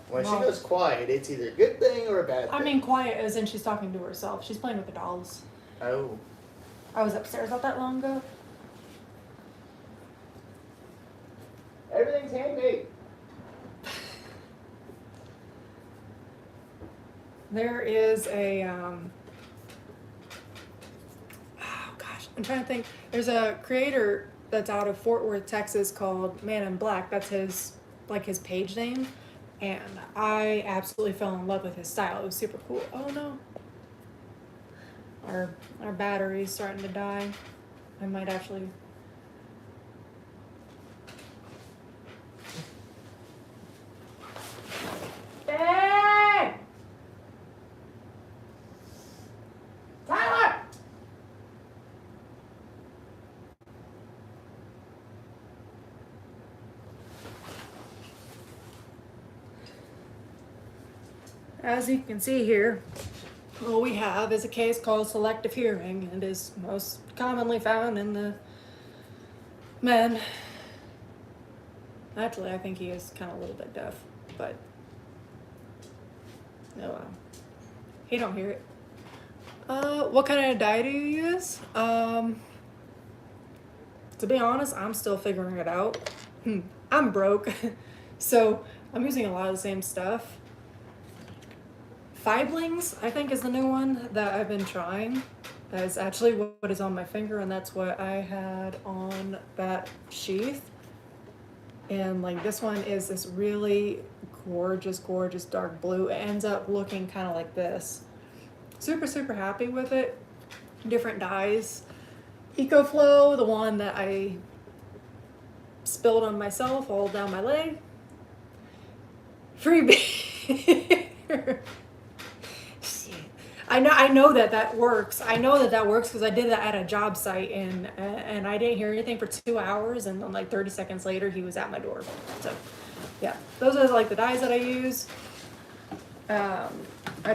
When she goes quiet, it's either a good thing or a bad thing. I mean, quiet as in she's talking to herself. She's playing with the dolls. Oh. I was upstairs not that long ago. Everything's handmade. There is a oh gosh, I'm trying to think. There's a creator that's out of Fort Worth, Texas called Man in Black. That's his page name, and I absolutely fell in love with his style. It was super cool. Oh no. Our battery's starting to die. I might actually Hey! Tyler! As you can see here, what we have is a case called selective hearing and is most commonly found in the men. Actually, I think he is kind of a little bit deaf, but oh, he don't hear it. What kind of dye do you use? To be honest, I'm still figuring it out. I'm broke, so I'm using a lot of the same stuff. Fiblings, I think, is the new one that I've been trying. That is actually what is on my finger, and that's what I had on that sheath. And like this one is this really gorgeous dark blue. It ends up looking kind of like this. Super happy with it. Different dyes. EcoFlow, the one that I spilled on myself all down my leg. Freebie. I know that works. I know that works because I did that at a job site and I didn't hear anything for 2 hours, and then like 30 seconds later he was at my door. So yeah, those are like the dyes that I use. I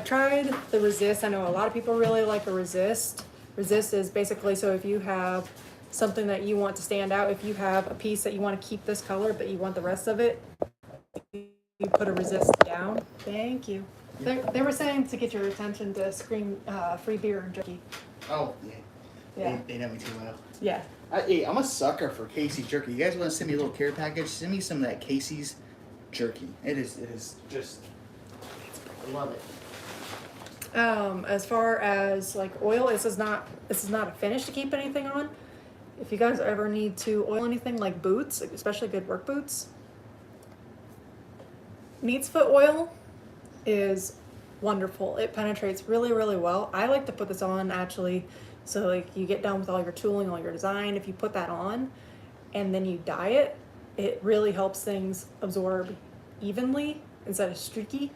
tried the resist. I know a lot of people really like the resist. Resist is basically, so if you have something that you want to stand out, if you have a piece that you want to keep this color but you want the rest of it, you put a resist down. Thank you. They were saying to get your attention to scream free beer and jerky. Oh, yeah. Yeah. They know me too well. Yeah. Hey, I'm a sucker for Casey's jerky. You guys want to send me a little care package? Send me some of that Casey's jerky. It is just, I love it. As far as like oil, this is not a finish to keep anything on. If you guys ever need to oil anything like boots, especially good work boots, neat's foot oil is wonderful. It penetrates really well. I like to put this on actually, so like you get done with all your tooling, all your design, if you put that on and then you dye it, it really helps things absorb evenly instead of streaky.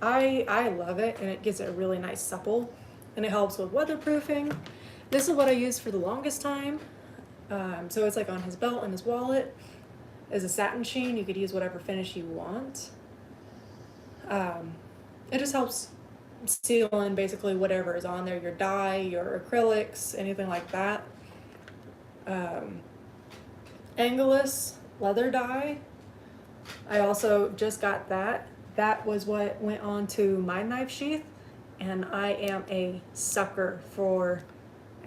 I love it, and it gives it a really nice supple, and it helps with weatherproofing. This is what I used for the longest time. So it's like on his belt and his wallet. Is a satin sheen. You could use whatever finish you want. It just helps seal in basically whatever is on there, your dye, your acrylics, anything like that. Angelus leather dye. I also just got that. That was what went on to my knife sheath, and I am a sucker for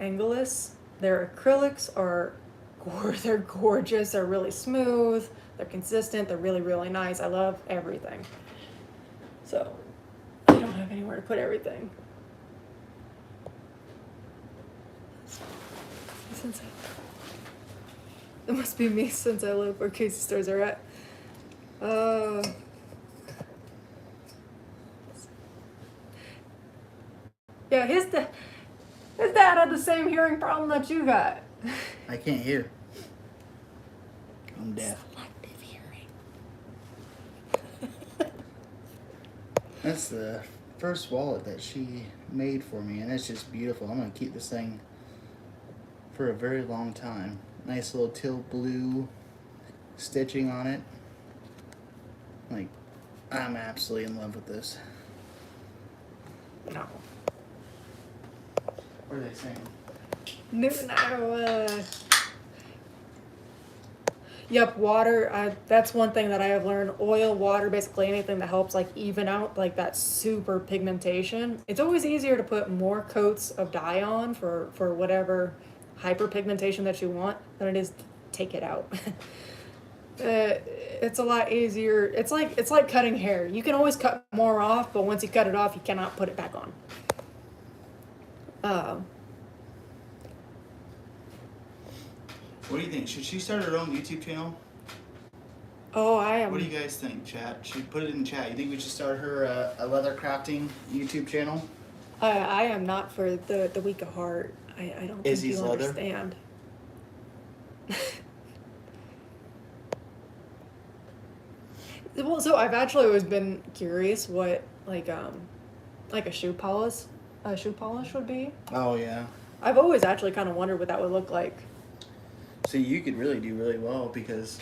Angelus. Their acrylics are they're gorgeous. They're really smooth. They're consistent. They're really nice. I love everything. So I don't have anywhere to put everything. It must be me since I live where Casey stores are at. Yeah, his dad had the same hearing problem that you got. I can't hear. I'm deaf. Selective hearing. That's the first wallet that she made for me, and it's just beautiful. I'm gonna keep this thing for a very long time. Nice little teal blue stitching on it. Like, I'm absolutely in love with this. No. What are they saying? Newton, Iowa. Yep, water. That's one thing that I have learned. Oil, water, basically anything that helps like even out like that super pigmentation. It's always easier to put more coats of dye on for whatever hyperpigmentation that you want than it is to take it out. It's a lot easier. It's like cutting hair. You can always cut more off, but once you cut it off, you cannot put it back on. What do you think? Should she start her own YouTube channel? Oh, I am. What do you guys think, chat? Should put it in chat. You think we should start her a leather crafting YouTube channel? I am not for the weak of heart. I don't think Izzy's you leather? understand. Well, so I've actually always been curious what like a shoe polish would be. Oh yeah. I've always actually kind of wondered what that would look like. So you could really do really well because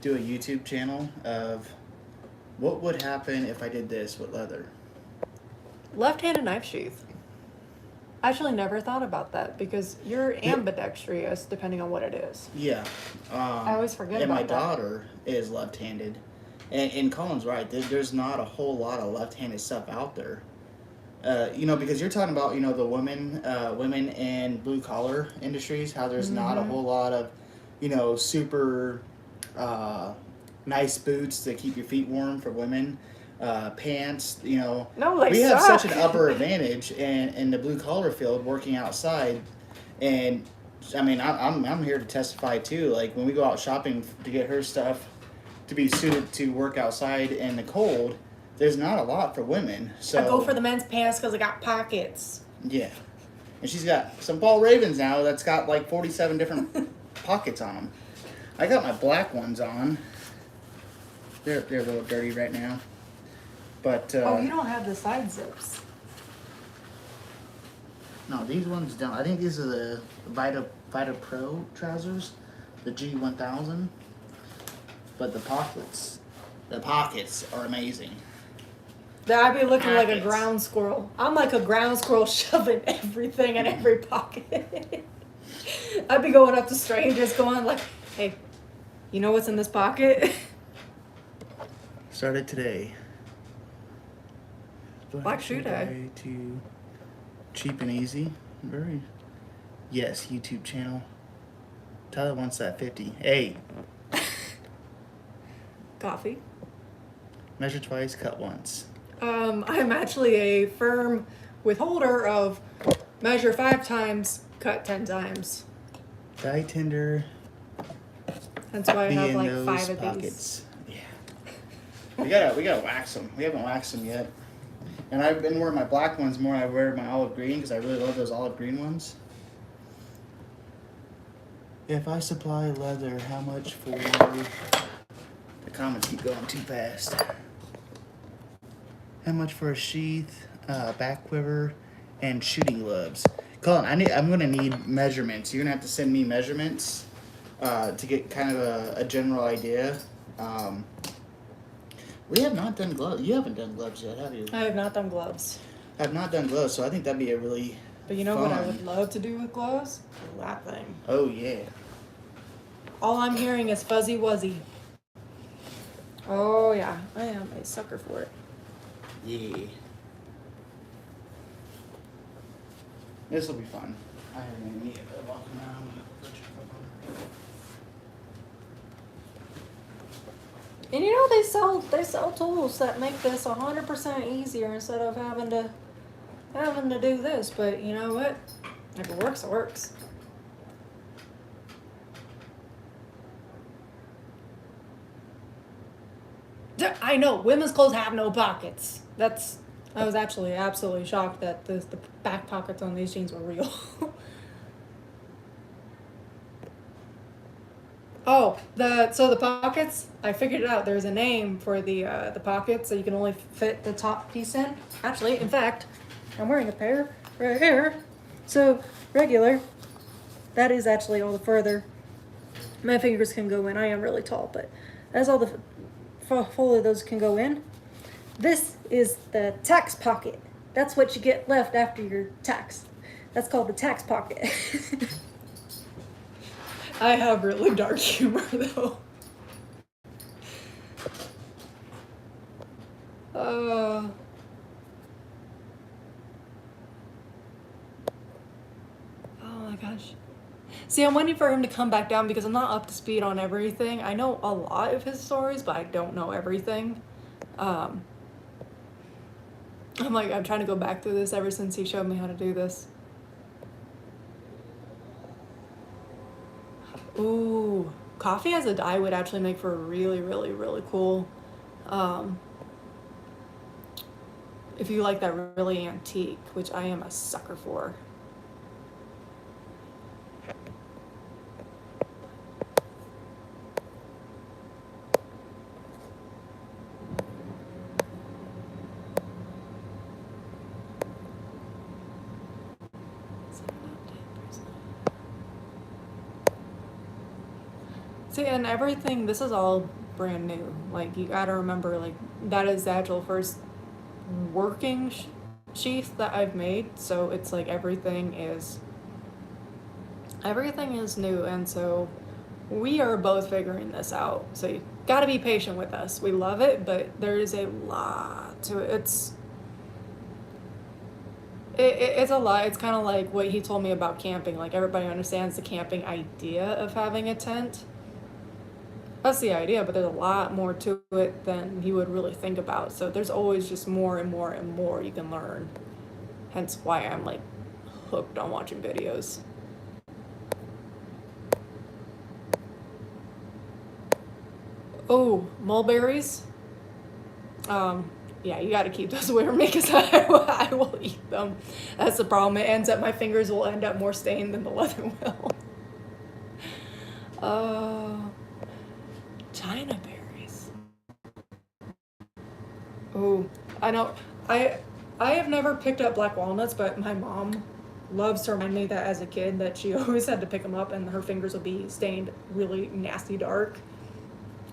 do a YouTube channel of what would happen if I did this with leather. Left-handed knife sheath. I actually never thought about that because you're ambidextrous depending on what it is. Yeah. I always forget and about my that. daughter is left-handed. And Colin's right. There's not a whole lot of left-handed stuff out there. Because you're talking about, the women in blue collar industries, how there's not a whole lot of, super nice boots that keep your feet warm for women, pants, No, they we have suck. such an upper advantage in the blue collar field working outside. And I mean, I'm here to testify too. Like when we go out shopping to get her stuff to be suited to work outside in the cold, there's not a lot for women. So I go for the men's pants because I got pockets. yeah, and she's got some Paul Ravens now that's got like 47 different pockets on them. I got my black ones on. They're a little dirty right now, but Oh, you don't have the side zips. no, these ones don't. I think these are the Vita Pro trousers, the G1000. But the pockets are amazing. I'd be looking like a Pockets. ground squirrel. I'm like a ground squirrel shoving everything in every pocket. I'd be going up to strangers going like, hey, you know what's in this pocket? Started today. Black Shoe Day. To cheap and easy. Very. Yes, YouTube channel. Tyler wants that 50. Hey, Coffee. measure twice, cut once. I'm actually a firm withholder of measure 5 times, cut 10 times. Die tender. That's why I Be have in like those 5 of these. pockets. Yeah. we gotta wax them. We haven't waxed them yet. And I've been wearing my black ones more. I wear my olive green because I really love those olive green ones. If I supply leather, how much for? The comments keep going too fast. How much for a sheath, back quiver, and shooting gloves? Colin, I'm gonna need measurements. You're gonna have to send me measurements to get kind of a general idea. We have not done gloves. You haven't done gloves yet, have you? I have not done gloves. I have not done gloves, so I think that'd be a really But you know what I fun. would love to do with gloves? That thing. Oh yeah. All I'm hearing is fuzzy wuzzy. Oh yeah, I am a sucker for it. Yeah. This will be fun. I haven't even walking around. And you know they sell tools that make this 100% easier instead of having to do this. But you know what? If it works, it works. I know women's clothes have no pockets. That's I was actually absolutely shocked that the back pockets on these jeans were real. Oh, the pockets, I figured it out. There's a name for the pockets, so you can only fit the top piece in. Actually, in fact, I'm wearing a pair right here. So, regular, that is actually all the further my fingers can go in. I am really tall, but as all the full of those can go in. This is the tax pocket. That's what you get left after your tax. That's called the tax pocket. I have really dark humor though. Oh my gosh. See, I'm waiting for him to come back down because I'm not up to speed on everything. I know a lot of his stories, but I don't know everything. I'm trying to go back through this ever since he showed me how to do this. Ooh, coffee as a dye would actually make for a really, really, really cool. If you like that really antique, which I am a sucker for. See, and everything, this is all brand new. Like, you gotta remember, like, that is the actual first working sheath that I've made. So it's like everything is new. And so we are both figuring this out. So you gotta be patient with us. We love it, but there is a lot to it. It's a lot. It's kind of like what he told me about camping. Like, everybody understands the camping idea of having a tent. That's the idea, but there's a lot more to it than you would really think about. So there's always just more and more and more you can learn. Hence why I'm like hooked on watching videos. Oh, mulberries. Yeah, you gotta keep those away from me because I will eat them. That's the problem. It ends up, my fingers will end up more stained than the leather will. China berries. Oh, I know. I have never picked up black walnuts, but my mom loves to remind me that as a kid that she always had to pick them up and her fingers would be stained really nasty dark.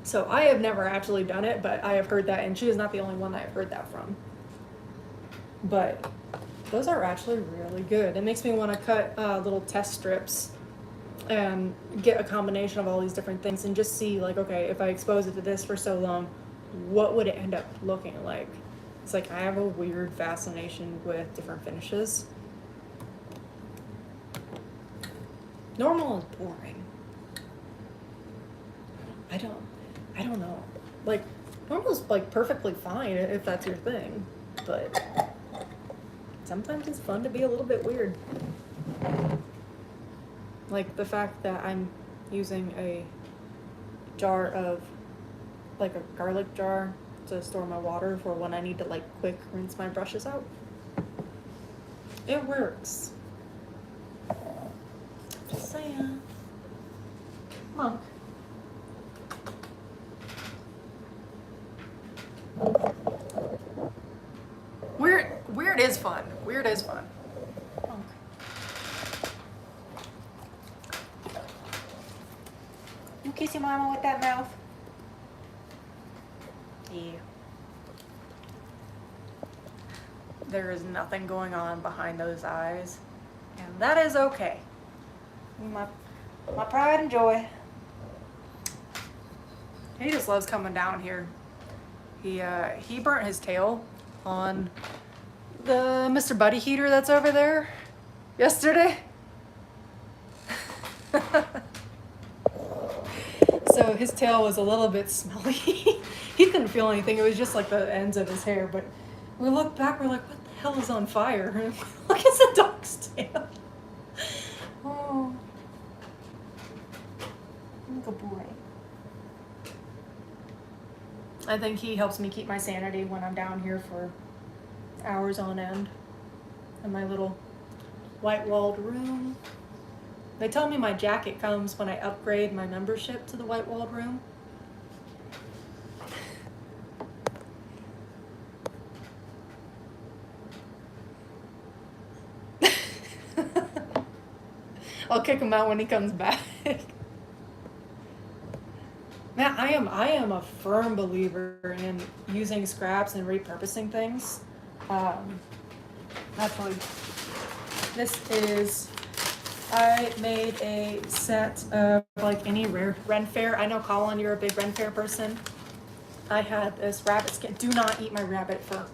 So I have never actually done it, but I have heard that, and she is not the only one that I've heard that from. But those are actually really good. It makes me want to cut little test strips and get a combination of all these different things and just see, like, okay, if I expose it to this for so long, what would it end up looking like? It's like I have a weird fascination with different finishes. Normal is boring. I don't know. Like, normal's like perfectly fine if that's your thing, but sometimes it's fun to be a little bit weird. Like the fact that I'm using a jar of, like a garlic jar to store my water for when I need to like quick rinse my brushes out. It works. Just saying. Monk. Weird is fun. Weird is fun. Monk. You kiss your mama with that mouth? Yeah. There is nothing going on behind those eyes, and that is okay. My pride and joy. He just loves coming down here. He burnt his tail on the Mr. Buddy heater that's over there yesterday. So his tail was a little bit smelly. He couldn't feel anything. It was just like the ends of his hair. But we looked back, we're like, what the hell is on fire? And look, it's a dog's tail. Oh. Good boy. I think he helps me keep my sanity when I'm down here for hours on end in my little white-walled room. They tell me my jacket comes when I upgrade my membership to the white-walled room. I'll kick him out when he comes back. Man, I am a firm believer in using scraps and repurposing things. Actually, this is, I made a set of like any rare Ren Fair. I know, Colin, you're a big Ren Fair person. I had this rabbit skin. Do not eat my rabbit fur.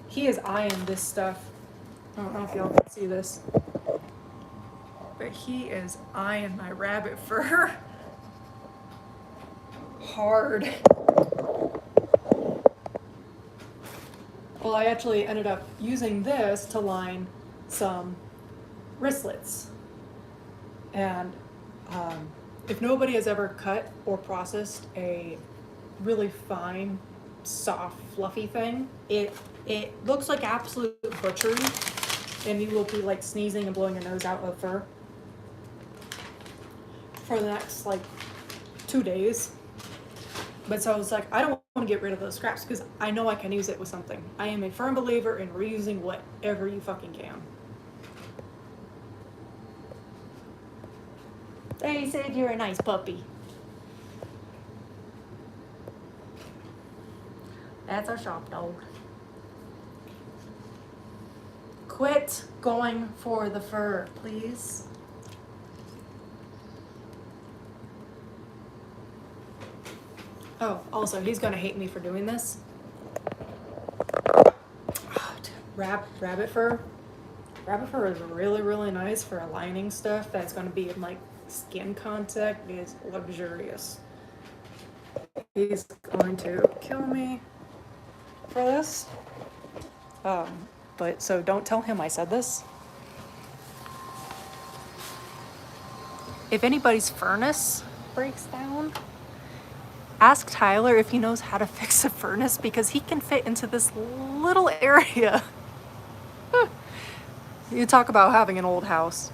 He is eyeing this stuff. I don't know if y'all can see this, but he is eyeing my rabbit fur hard. Well, I actually ended up using this to line some wristlets. And if nobody has ever cut or processed a really fine, soft, fluffy thing, it looks like absolute butchery, and you will be like sneezing and blowing your nose out with fur for the next like 2 days. But so I was like, I don't want to get rid of those scraps because I know I can use it with something. I am a firm believer in reusing whatever you fucking can. They said you're a nice puppy. That's our shop dog. Quit going for the fur, please. Oh, also, he's gonna hate me for doing this. Rabbit fur. Rabbit fur is really, really nice for aligning stuff that's gonna be in like skin contact. It is luxurious. He's going to kill me for this. But so don't tell him I said this. If anybody's furnace breaks down, ask Tyler if he knows how to fix a furnace because he can fit into this little area. You talk about having an old house.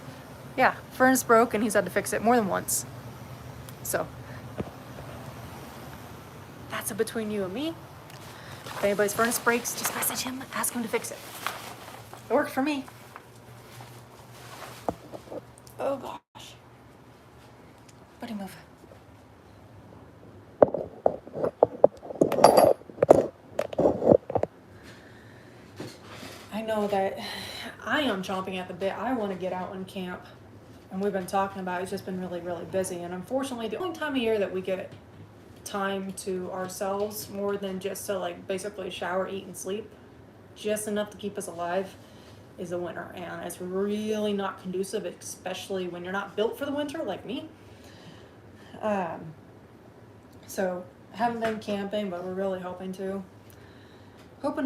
Yeah, furnace broke and he's had to fix it more than once. So, that's a between you and me. If anybody's furnace breaks, just message him, ask him to fix it. It worked for me. Oh gosh. Buddy, move. I know that I am chomping at the bit. I want to get out and camp. And we've been talking about it's just been really, really busy. And unfortunately, the only time of year that we get time to ourselves more than just to like basically shower, eat, and sleep, just enough to keep us alive, is the winter. And it's really not conducive, especially when you're not built for the winter like me. So haven't been camping, but we're really hoping to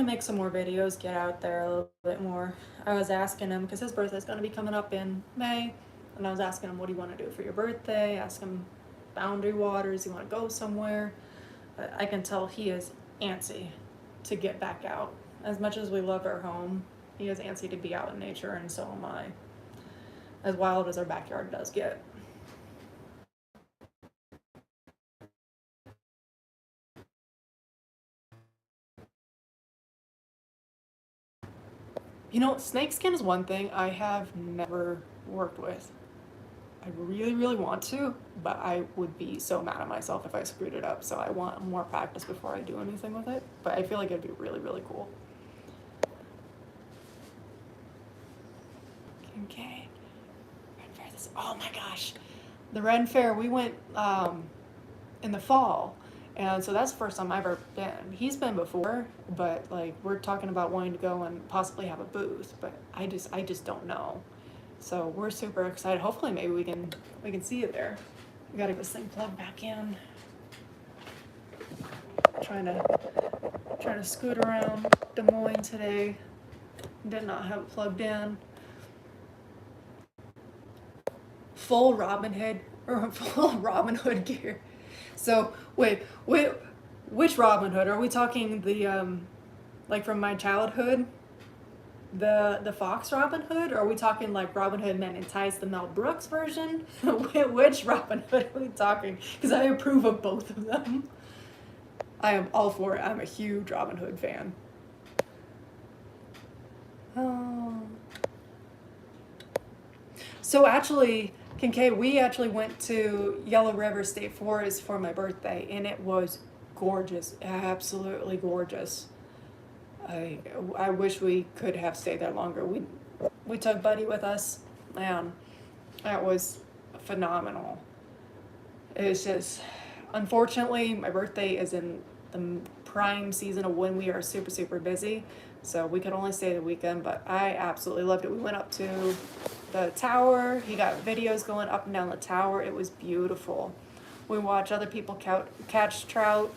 make some more videos, get out there a little bit more. I was asking him, because his birthday's going to be coming up in May, and I was asking him, what do you want to do for your birthday? Ask him boundary waters, you want to go somewhere? But I can tell he is antsy to get back out. As much as we love our home, he is antsy to be out in nature, and so am I. As wild as our backyard does get. You know, snakeskin is one thing I have never worked with. I really, really want to, but I would be so mad at myself if I screwed it up. So I want more practice before I do anything with it. But I feel like it'd be really, really cool. Okay. Ren Fair this. Oh my gosh. The Ren Fair, we went in the fall. And so that's the first time I've ever been. He's been before, but like we're talking about wanting to go and possibly have a booth, but I just don't know. So we're super excited. Hopefully maybe we can see you there. We gotta get this thing plugged back in. Trying to scoot around Des Moines today. Did not have it plugged in. Full Robin Hood gear. So wait, which Robin Hood? Are we talking the like from my childhood, the Fox Robin Hood, or are we talking like Robin Hood Men in Tights, the Mel Brooks version? Which Robin Hood are we talking? Because I approve of both of them. I am all for it. I'm a huge Robin Hood fan. So actually, Kincaid, we actually went to Yellow River State Forest for my birthday, and it was gorgeous, absolutely gorgeous. I wish we could have stayed there longer. We took Buddy with us, and that was phenomenal. It's just, unfortunately, my birthday is in the prime season of when we are super, super busy. So we could only stay the weekend, but I absolutely loved it. We went up to the tower. He got videos going up and down the tower. It was beautiful. We watched other people catch trout.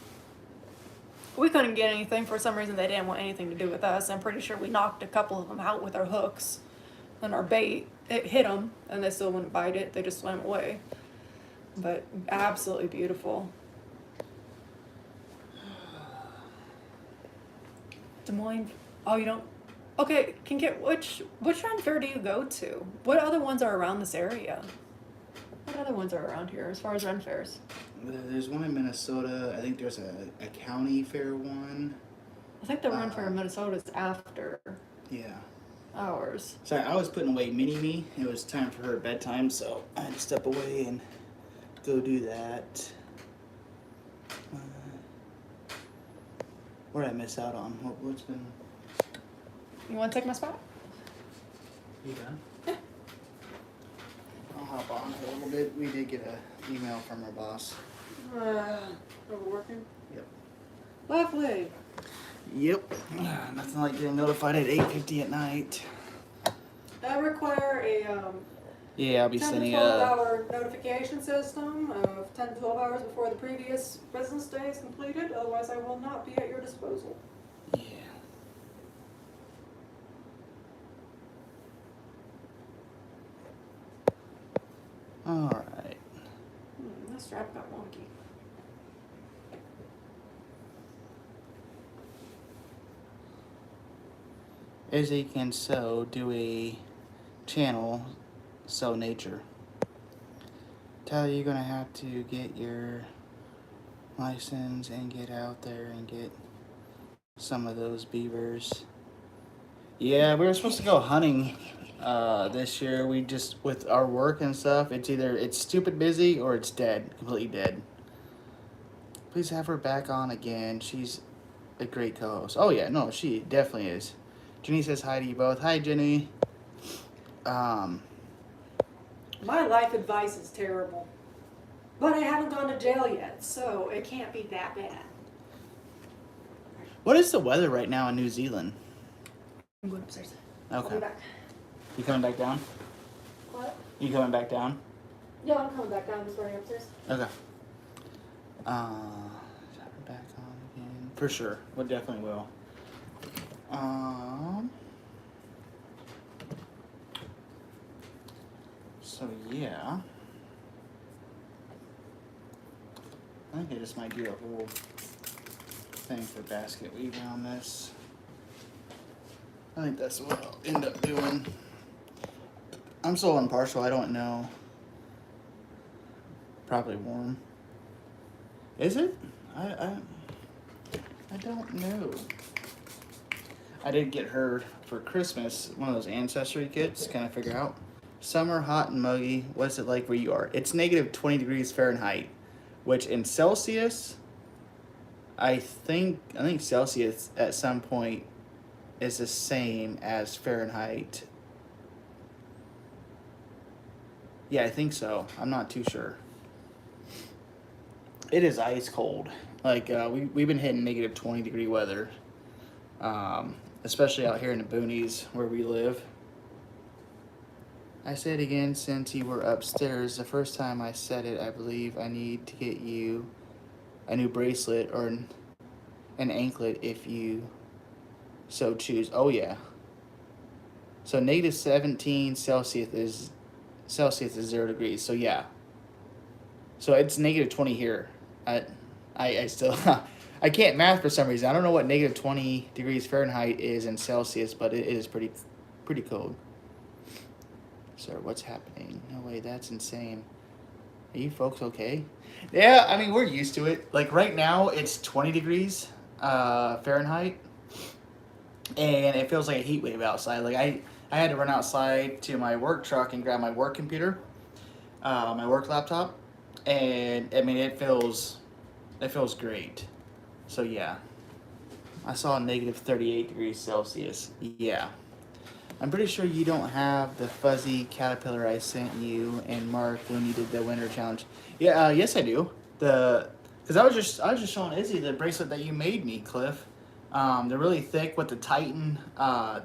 We couldn't get anything. For some reason, they didn't want anything to do with us. I'm pretty sure we knocked a couple of them out with our hooks and our bait. It hit them, and they still wouldn't bite it. They just swam away. But absolutely beautiful. Des Moines. Oh, you don't. Okay, can get which run fair do you go to? What other ones are around this area? What other ones are around here as far as run fairs? There's one in Minnesota. I think there's a county fair one. I think the run fair in Minnesota is after Yeah. ours. Sorry, I was putting away Mini-Me. It was time for her bedtime, so I had to step away and go do that. What did I miss out on? What's been... You want to take my spot? You done? Yeah. I'll hop on a little bit. We did get an email from our boss. Overworking? Yep. Lovely. Yep. Nothing like getting notified at 8:50 at night. I require a Yeah, I'll be 10 to sending 12 a... hour notification system of 10 to 12 hours before the previous business day is completed. Otherwise, I will not be at your disposal. Yeah. Alright. That strap got wonky. Izzy can do a channel, Sew Nature. Tyler, you're gonna have to get your license and get out there and get some of those beavers. Yeah, we were supposed to go hunting this year. We just, with our work and stuff, it's stupid busy or it's dead, completely dead. Please have her back on again. She's a great co-host. Oh yeah, no, she definitely is. Jenny says hi to you both. Hi, Jenny. My life advice is terrible. But I haven't gone to jail yet, so it can't be that bad. What is the weather right now in New Zealand? I'm going upstairs. I'll Okay. be back. You coming back down? What? You coming back down? Yeah, I'm coming back down. Just running upstairs. Okay. Have her back on again. For sure. We definitely will. So yeah. I think I just might do a whole thing for basket weaving on this. I think that's what I'll end up doing. I'm so impartial, I don't know. Probably warm. Is it? I don't know. I did get her for Christmas one of those ancestry kits. Kind of figure out summer, hot and muggy. What's it like where you are? It's negative 20 degrees Fahrenheit, which in Celsius, I think Celsius at some point is the same as Fahrenheit. Yeah, I think so. I'm not too sure. It is ice cold. Like we've been hitting negative 20 degree weather, especially out here in the boonies where we live. I said again, since you were upstairs, the first time I said it, I believe I need to get you a new bracelet or an anklet if you so choose. Oh yeah. So negative 17 Celsius is 0 degrees. So yeah. So it's negative 20 here. I still I can't math for some reason. I don't know what negative 20 degrees Fahrenheit is in Celsius, but it is pretty cold. Sir, what's happening? No way, that's insane. Are you folks okay? Yeah, I mean, we're used to it. Like right now, it's 20 degrees Fahrenheit, and it feels like a heat wave outside. Like I had to run outside to my work truck and grab my work computer, my work laptop, and I mean, it feels great. So yeah, I saw negative 38 degrees Celsius. Yeah. I'm pretty sure you don't have the fuzzy caterpillar I sent you and Mark when you did the winter challenge. Yeah, yes I do. Because I was just showing Izzy the bracelet that you made me, Cliff. They're really thick with the Titan thingy-majob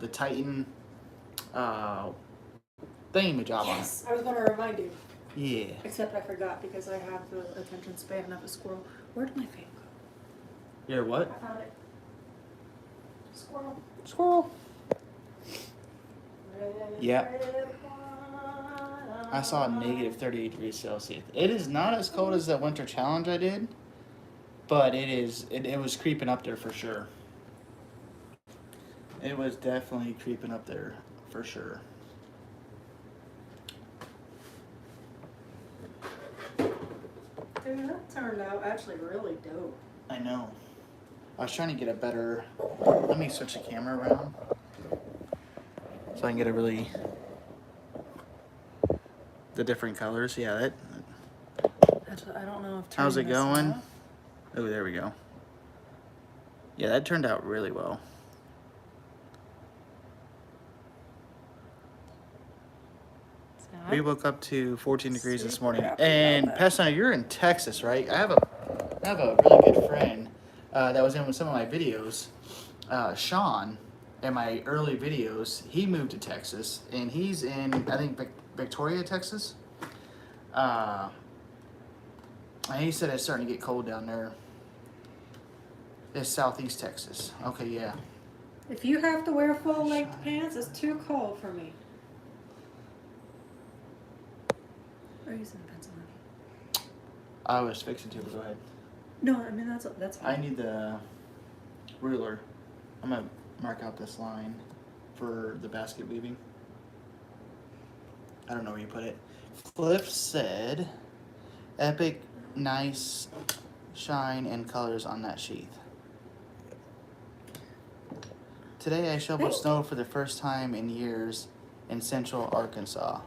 on it. Yes, I was gonna remind you. Yeah. Except I forgot because I have the attention span of a squirrel. Where did my fan go? You're what? I found it. Squirrel. Squirrel. Yeah. I saw negative 38 degrees Celsius. It is not as cold as that winter challenge I did, but it was creeping up there for sure. It was definitely creeping up there for sure. Dude, that turned out actually really dope. I know. I was trying to get a better. Let me switch the camera around so I can get a really the different colors. Yeah, that. I don't know if. How's it turning this going? off- Oh, there we go. Yeah, that turned out really well. It's We not. woke up to 14 degrees this Super morning. happy about And that. Pastana, you're in Texas, right? I have a really good friend that was in with some of my videos. Sean, in my early videos, he moved to Texas, and he's in I think Victoria, Texas. And he said it's starting to get cold down there. It's southeast Texas. Okay, yeah. If you have to wear full length pants, it's too cold for me. Are you using a pencil, honey? I was fixing to, but go ahead. No, I mean that's. I need the ruler. I'm gonna mark out this line for the basket weaving. I don't know where you put it. Cliff said, epic, nice shine and colors on that sheath. Today I shoveled snow for the first time in years in central Arkansas.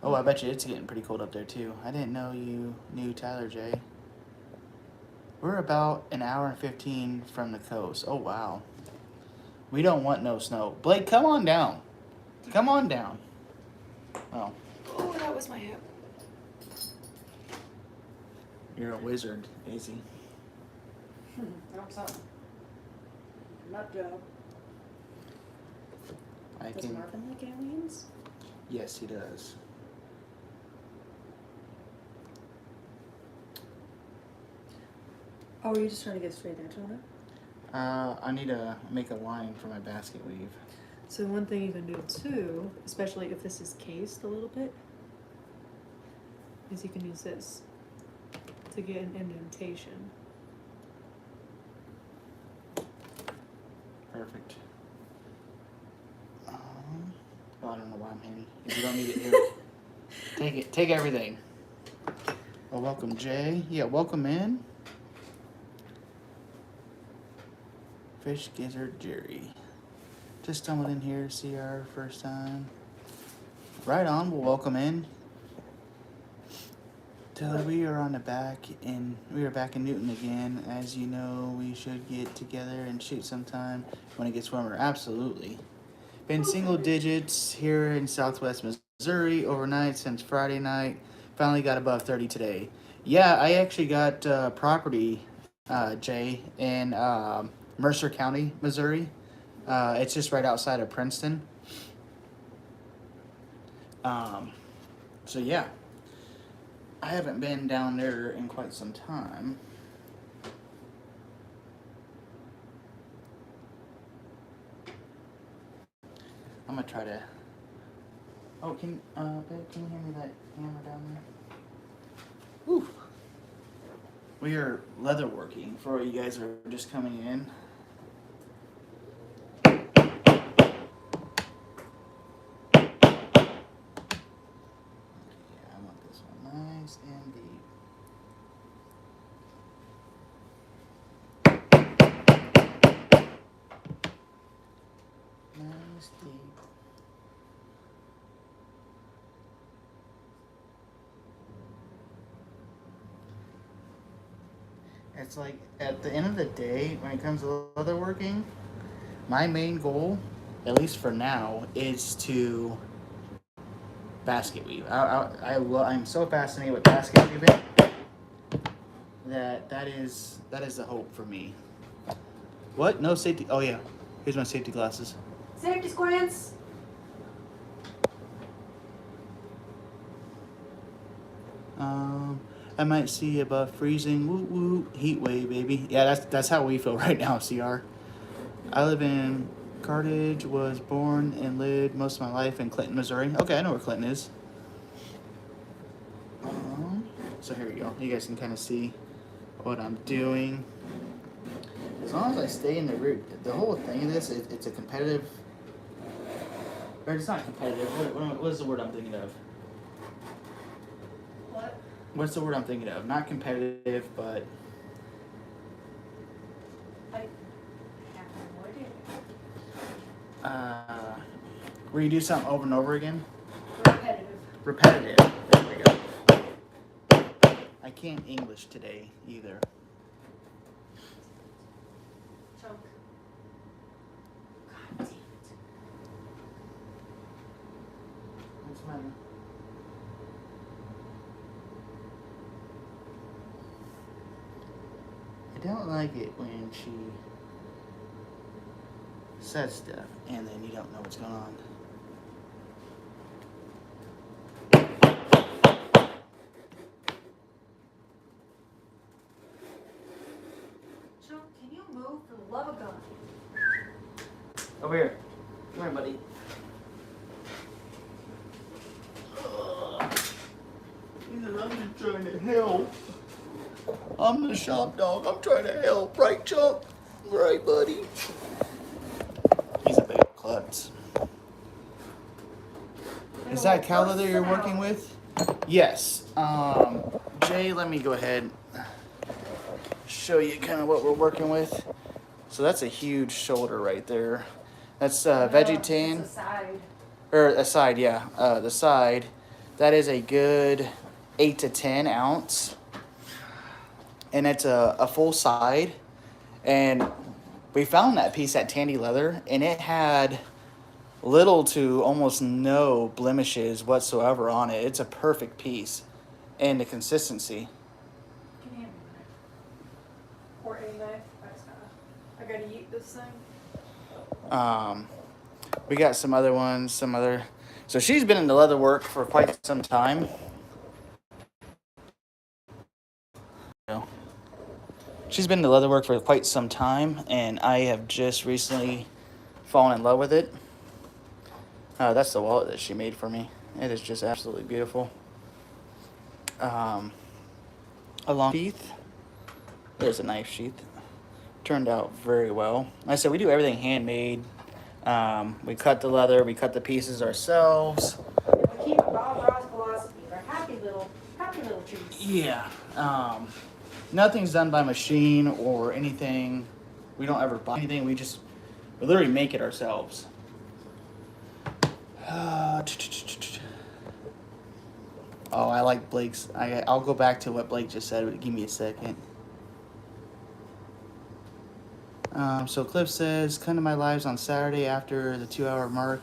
Oh, I bet you it's getting pretty cold up there too. I didn't know you knew Tyler J. We're about an hour and 15 from the coast. Oh, wow. We don't want no snow. Blake, come on down. Come on down. Oh, Oh, that was my hip. you're a wizard, Izzy. I'm sorry. Nut job. I Does can. Marvin like aliens? Yes, he does. Oh, were you just trying to get straight edge on it? I need to make a line for my basket weave. So one thing you can do too, especially if this is cased a little bit, is you can use this to get an indentation. Perfect. Well, I don't know why I'm handy. If you don't need it, here. Take it. Take everything. Well, welcome, Jay. Yeah, welcome in. Fish Gizzard Jerry. Just stumbled in here to see our first time. Right on. Well, welcome in. We are on the back we are back in Newton again. As you know, we should get together and shoot sometime when it gets warmer. Absolutely. Been single digits here in Southwest Missouri overnight since Friday night. Finally got above 30 today. Yeah, I actually got property, Jay, in Mercer County, Missouri. It's just right outside of Princeton. So yeah, I haven't been down there in quite some time. I'm gonna try to. Oh, babe, can you hand me that hammer down there? Ooh. We are leather working for you guys who are just coming in. Okay, I want this one nice and deep. Nice deep. It's like at the end of the day, when it comes to leather working, my main goal, at least for now, is to basket weave. I'm so fascinated with basket weaving that is the hope for me. What? No safety? Oh yeah, here's my safety glasses. Safety squints. I might see above freezing. Woo woo, heat wave, baby. Yeah, that's how we feel right now, CR. I live in Carthage, was born and lived most of my life in Clinton, Missouri. Okay, I know where Clinton is. So here we go. You guys can kind of see what I'm doing. As long as I stay in the route, the whole thing of this, it's a competitive, or it's not competitive. What is the word I'm thinking of? What? What's the word I'm thinking of? Not competitive, but I have no idea. where you do something over and over again. Repetitive. Repetitive. There we go. I can't English today either. Chunk. God damn it. What's the matter? I don't like it when she says stuff and then you don't know what's going on. Chunk, can you move for the love of God? Over here. Come here, buddy. I'm just trying to help. I'm the shop dog. I'm trying to help. Right, Chuck? Right, buddy. He's a big klutz. Is that cow leather you're working with? Yes. Jay, let me go ahead show you kind of what we're working with. So that's a huge shoulder right there. That's veggie tan. It's a side. Or a side, yeah. The side. That is a good 8 to 10 ounce. And it's a full side. And we found that piece at Tandy Leather, and it had little to almost no blemishes whatsoever on it. It's a perfect piece. And the consistency. Can you hand me a knife? Or a knife? I gotta eat this thing. We got some other ones, so she's been in the leather work for quite some time. She's been in the leather work for quite some time, and I have just recently fallen in love with it. That's the wallet that she made for me. It is just absolutely beautiful. A long sheath. There's a knife sheath. Turned out very well. Like I said, we do everything handmade. We cut the leather, we cut the pieces ourselves. We keep Bob Ross philosophy. They're happy little trees. Yeah. Nothing's done by machine or anything. We don't ever buy anything. We literally make it ourselves. Oh, I like Blake's. I'll go back to what Blake just said, but give me a second. So Cliff says, come to my lives on Saturday after the 2-hour mark.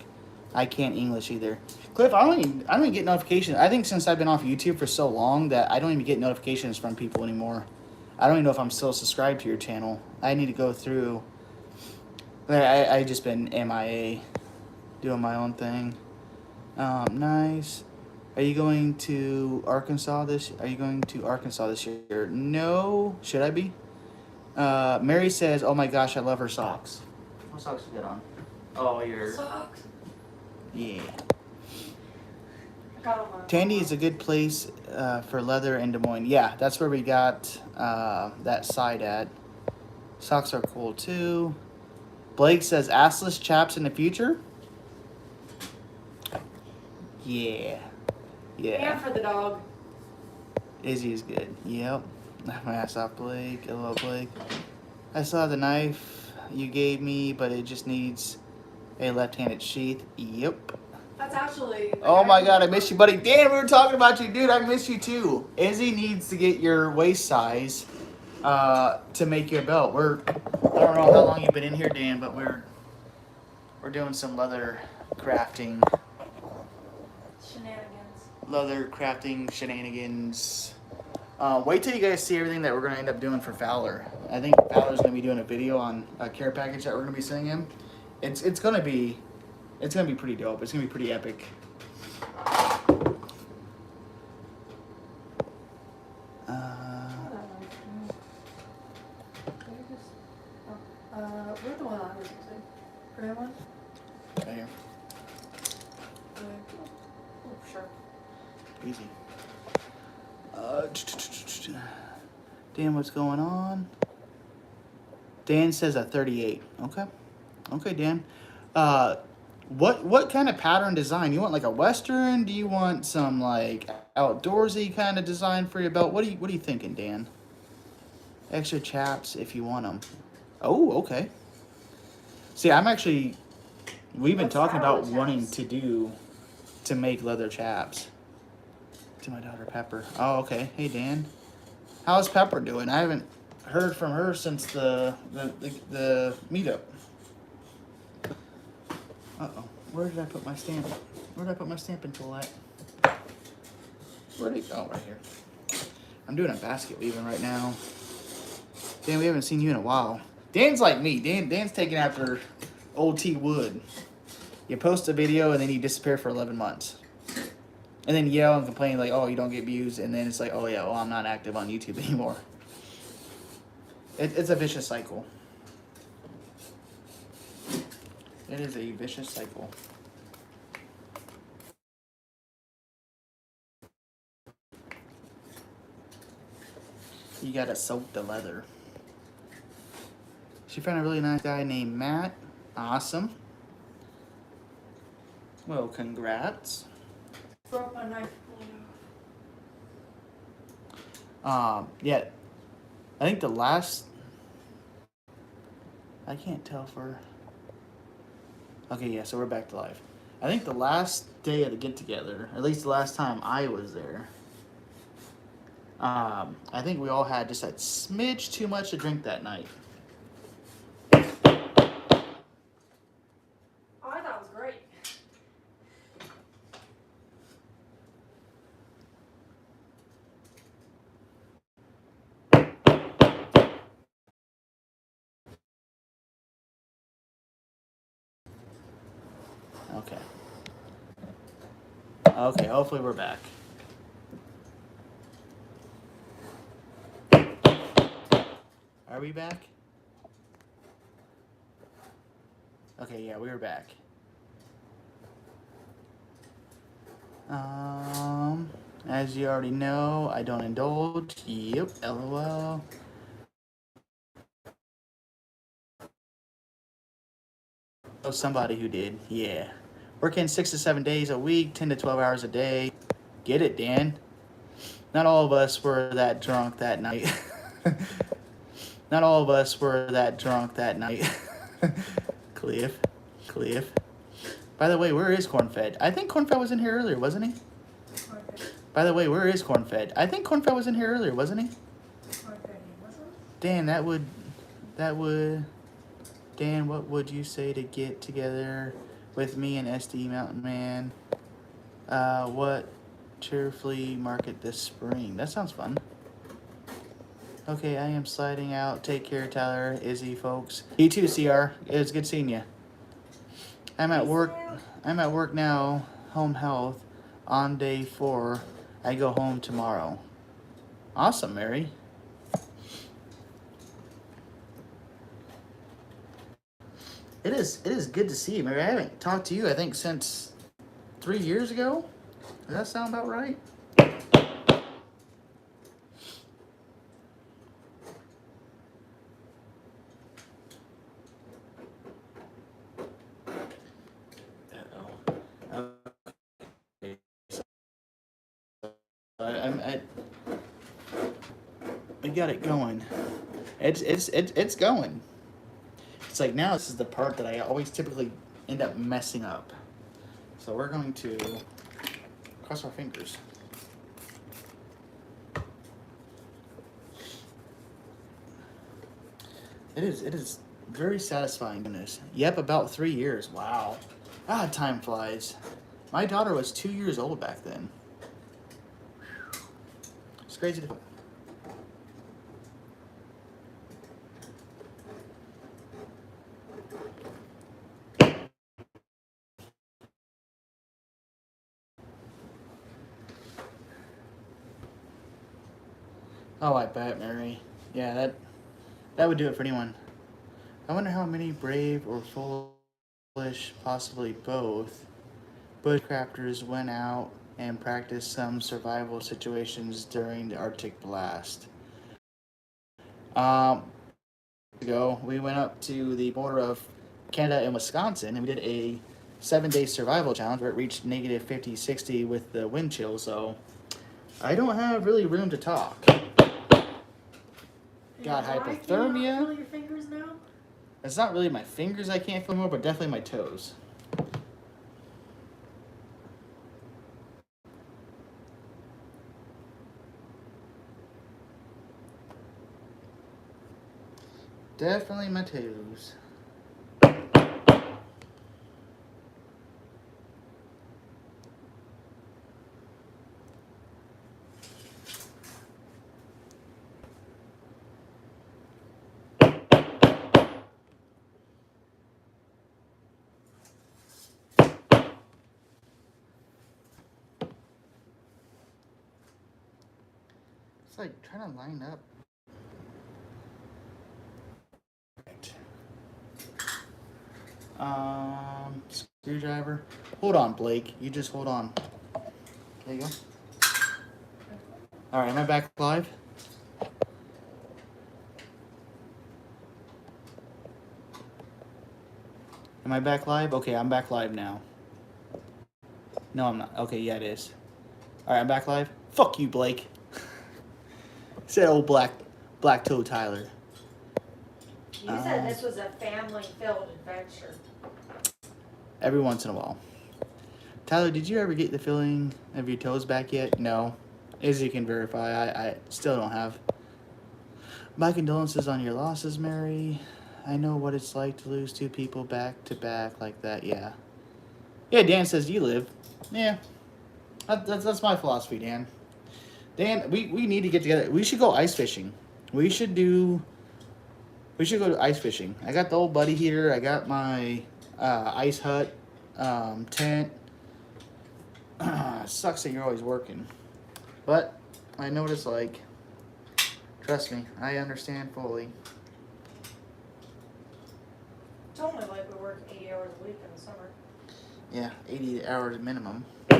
I can't English either. Cliff, I don't even get notifications. I think since I've been off YouTube for so long that I don't even get notifications from people anymore. I don't even know if I'm still subscribed to your channel. I need to go through. I just been MIA, doing my own thing. Nice. Are you going to Arkansas this year? No. Should I be? Mary says, oh my gosh, I love her socks. What socks you got on? Oh, your... Socks. Yeah. Got 'em on. Tandy is a good place for leather in Des Moines. Yeah, that's where we got that side at. Socks are cool too. Blake says assless chaps in the future. Yeah. Yeah. And for the dog. Izzy is good. Yep. Laugh my ass off, Blake. Hello, Blake. I saw the knife you gave me, but it just needs a left-handed sheath. Yep. That's actually. Oh my god, I miss you, buddy. Dan, we were talking about you, dude. I miss you too. Izzy needs to get your waist size to make your belt. I don't know how long you've been in here, Dan, but we're doing some leather crafting. Shenanigans. Wait till you guys see everything that we're gonna end up doing for Fowler. I think Fowler's gonna be doing a video on a care package that we're gonna be sending him. It's gonna be pretty dope. It's gonna be pretty epic. Where's the one I was using? Gray one? Right here. Oh, sure. Easy. Dan, what's going on? Dan says a 38. Okay. Okay, Dan. What kind of pattern design? You want like a Western? Do you want some like outdoorsy kind of design for your belt? What are you thinking, Dan? Extra chaps if you want them. Oh, okay. See, we've been talking about wanting to make leather chaps. To my daughter Pepper. Oh, okay. Hey, Dan. How's Pepper doing? I haven't heard from her since the meetup. Uh-oh. Where did I put my stamp? Where did I put my stamping tool at? Where'd it go? Right here. I'm doing a basket weaving right now. Dan, we haven't seen you in a while. Dan's like me. Dan's taking after old T Wood. You post a video and then you disappear for 11 months. And then yell and complain like, oh, you don't get views. And then it's like, oh, yeah, well, I'm not active on YouTube anymore. It's a vicious cycle. It is a vicious cycle. You gotta soak the leather. She found a really nice guy named Matt. Awesome. Well, congrats. Broke my knife. Yeah. I think the last... I can't tell for... Okay, yeah, so we're back to live. I think the last day of the get-together, at least the last time I was there, I think we all had just a smidge too much to drink that night. Oh, I thought it was great. Okay. Okay, hopefully we're back. Are we back? Okay, yeah, we were back. As you already know, I don't indulge. Yep, LOL. Oh, somebody who did, yeah. Working 6 to 7 days a week, 10 to 12 hours a day. Get it, Dan. Not all of us were that drunk that night. Not all of us were that drunk that night. Cliff. By the way, where is Cornfed? I think Cornfed was in here earlier, wasn't he? By the way, where is Cornfed? I think Cornfed was in here earlier, wasn't he? Dan, Dan, what would you say to get together with me and SD Mountain Man? What cheerfully market this spring? That sounds fun. Okay, I am sliding out. Take care, Tyler, Izzy, folks. You too, CR. It was good seeing you. I'm at work now. Home health on day 4. I go home tomorrow. Awesome, Mary. It is good to see you, Mary. I haven't talked to you, I think, since 3 years ago. Does that sound about right? Uh-oh. Okay. So I got it going. It's going. It's like now this is the part that I always typically end up messing up. So we're going to cross our fingers. It is very satisfying doing this. Yep, about 3 years. Wow. Ah, time flies. My daughter was 2 years old back then. It's crazy to. Oh, I bet, Mary. Yeah, that would do it for anyone. I wonder how many brave or foolish, possibly both, bushcrafters went out and practiced some survival situations during the Arctic blast. Um, ago, we went up to the border of Canada and Wisconsin, and we did a 7-day survival challenge where it reached negative 50, 60 with the wind chill. So I don't have really room to talk. Got hypothermia. Can you not feel your fingers now? It's not really my fingers I can't feel more, but definitely my toes. Definitely my toes. It's like trying to line up. Screwdriver. Hold on, Blake. You just hold on. There you go. All right, am I back live? Am I back live? Okay, I'm back live now. No, I'm not. Okay, yeah, it is. All right, I'm back live. Fuck you, Blake. Said old black toe Tyler. You said this was a family-filled adventure. Every once in a while. Tyler, did you ever get the feeling of your toes back yet? No. As you can verify, I still don't have. My condolences on your losses, Mary. I know what it's like to lose two people back to back like that, yeah. Yeah, Dan says you live. Yeah. That's my philosophy, Dan. Dan, we need to get together. We should go ice fishing. We should go to ice fishing. I got the old buddy here. I got my ice hut, tent. Sucks that you're always working. But I know what it's like. Trust me, I understand fully. It's only like we work 80 hours a week in the summer. Yeah, 80 hours minimum. The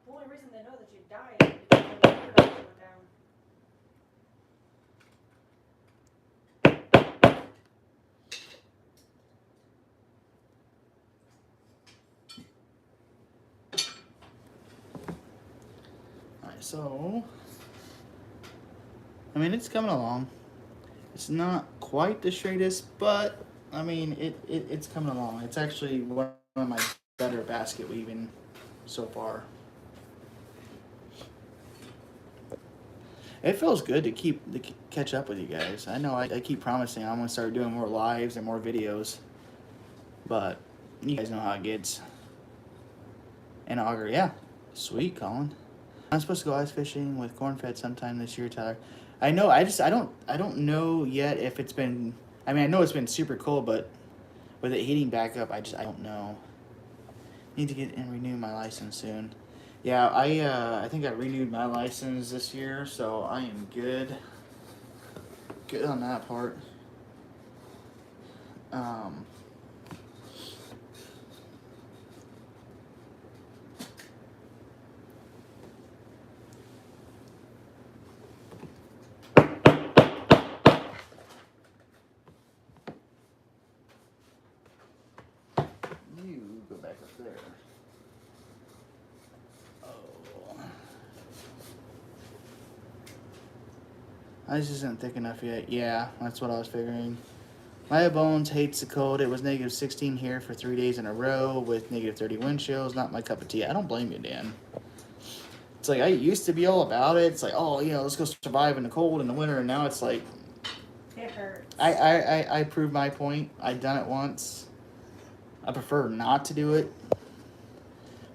only reason they know that you died is because the wind production went down. Alright, so I mean it's coming along. It's not quite the straightest, but I mean it's coming along. It's actually one of my better basket weaving so far. It feels good to catch up with you guys. I know I keep promising I'm gonna start doing more lives and more videos, but you guys know how it gets. And auger, yeah, sweet, Colin. I'm supposed to go ice fishing with cornfed sometime this year, Tyler. I know. I don't know yet if it's been. I mean, I know it's been super cold, but with it heating back up, I don't know. Need to get and renew my license soon. Yeah, I think I renewed my license this year, so I am good. Good on that part. Ice isn't thick enough yet. Yeah, that's what I was figuring. My bones hates the cold. It was negative 16 here for 3 days in a row with negative 30 wind chills. Not my cup of tea. I don't blame you, Dan. It's like I used to be all about it. It's like, oh, let's go survive in the cold in the winter. And now it's like, It hurts. I proved my point. I've done it once. I prefer not to do it.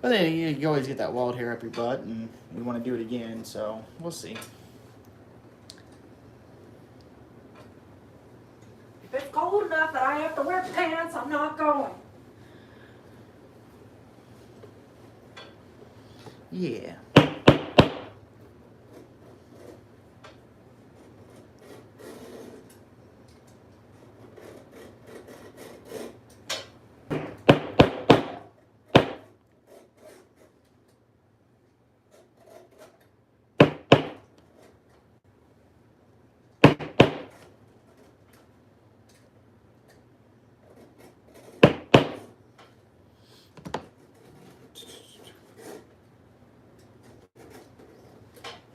But then you always get that wild hair up your butt and you want to do it again. So we'll see. If it's cold enough that I have to wear pants, I'm not going. Yeah.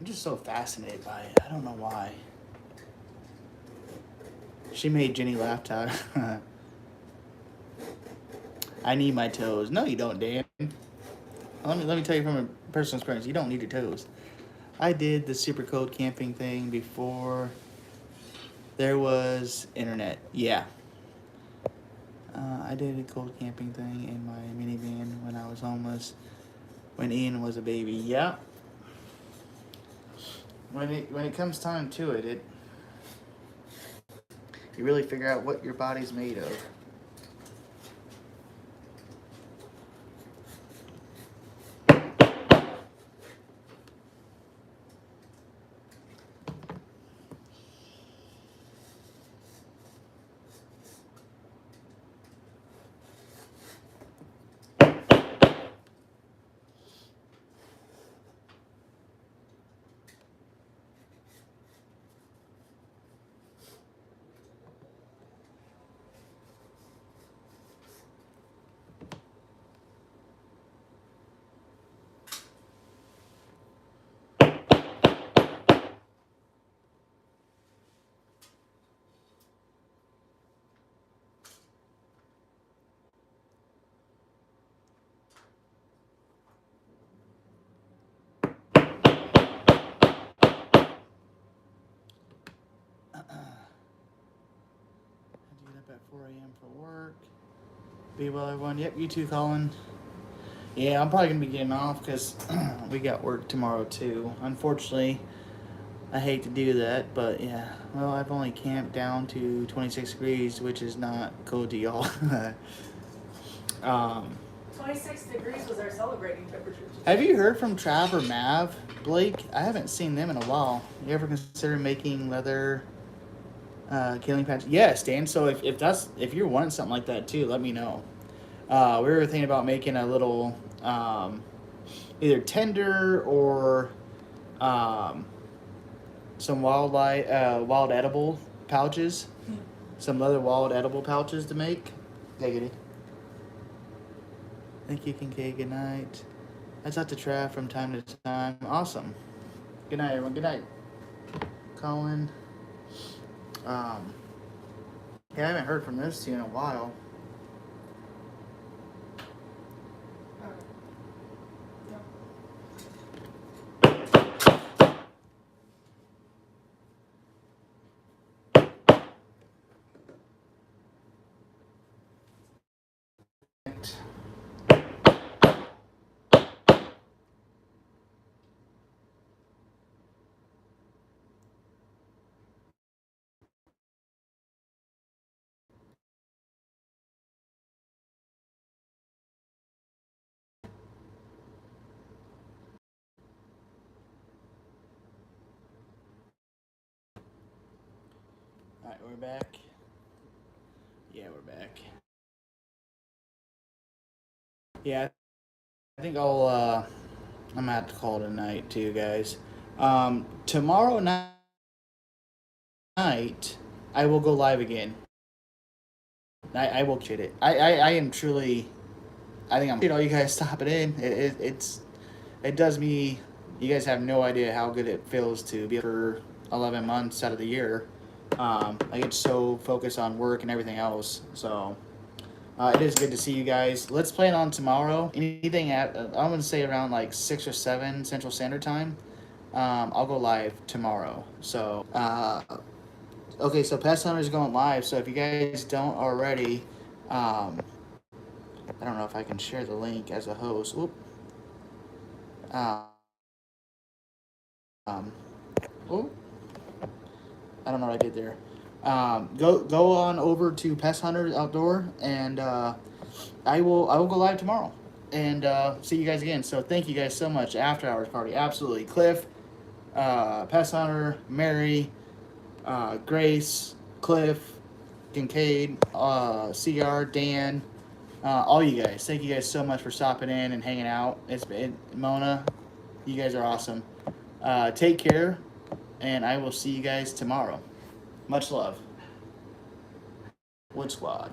I'm just so fascinated by it. I don't know why. She made Jenny laugh, Todd. I need my toes. No, you don't, Dan. Let me tell you from a personal experience. You don't need your toes. I did the super cold camping thing before there was internet. Yeah. I did a cold camping thing in my minivan when I was homeless. When Ian was a baby. Yeah. When it comes time to it, you really figure out what your body's made of. Up at 4 a.m. for work. Be well, everyone. Yep, you too, Colin. Yeah, I'm probably going to be getting off because we got work tomorrow, too. Unfortunately, I hate to do that, but yeah. Well, I've only camped down to 26 degrees, which is not cold to y'all. 26 degrees was our celebrating temperature. Have you heard from Trav or Mav, Blake? I haven't seen them in a while. You ever consider making leather killing patch? Yes, Dan. So if you're wanting something like that too, let me know. We were thinking about making a little either tender or some wild edible pouches. Some leather wild edible pouches to make. Take it. Thank you, Kincaid. Good night. I talk to Trav from time to time. Awesome. Good night, everyone. Good night, Colin. Yeah, I haven't heard from those two in a while. Alright, we're back. Yeah, we're back. Yeah, I think I'm gonna have to call it a night too, guys. Tomorrow night, I will go live again. I will shit it. I am truly. I think I'm. All you guys stopping in. It does me. You guys have no idea how good it feels to be for 11 months out of the year. I get so focused on work and everything else. So it is good to see you guys. Let's plan on tomorrow. Anything at I'm gonna say around like 6 or 7 Central Standard Time. I'll go live tomorrow. So okay, so Pest Hunter is going live. So if you guys don't already, I don't know if I can share the link as a host. Oop. Oh, I don't know what I did there. Go on over to Pest Hunter Outdoor, and I will go live tomorrow, and see you guys again. So thank you guys so much. After hours party, absolutely. Cliff, Pest Hunter, Mary, Grace, Cliff, Kincaid, CR, Dan, all you guys. Thank you guys so much for stopping in and hanging out. It's been Mona. You guys are awesome. Take care, and I will see you guys tomorrow. Much love. Wood Squad.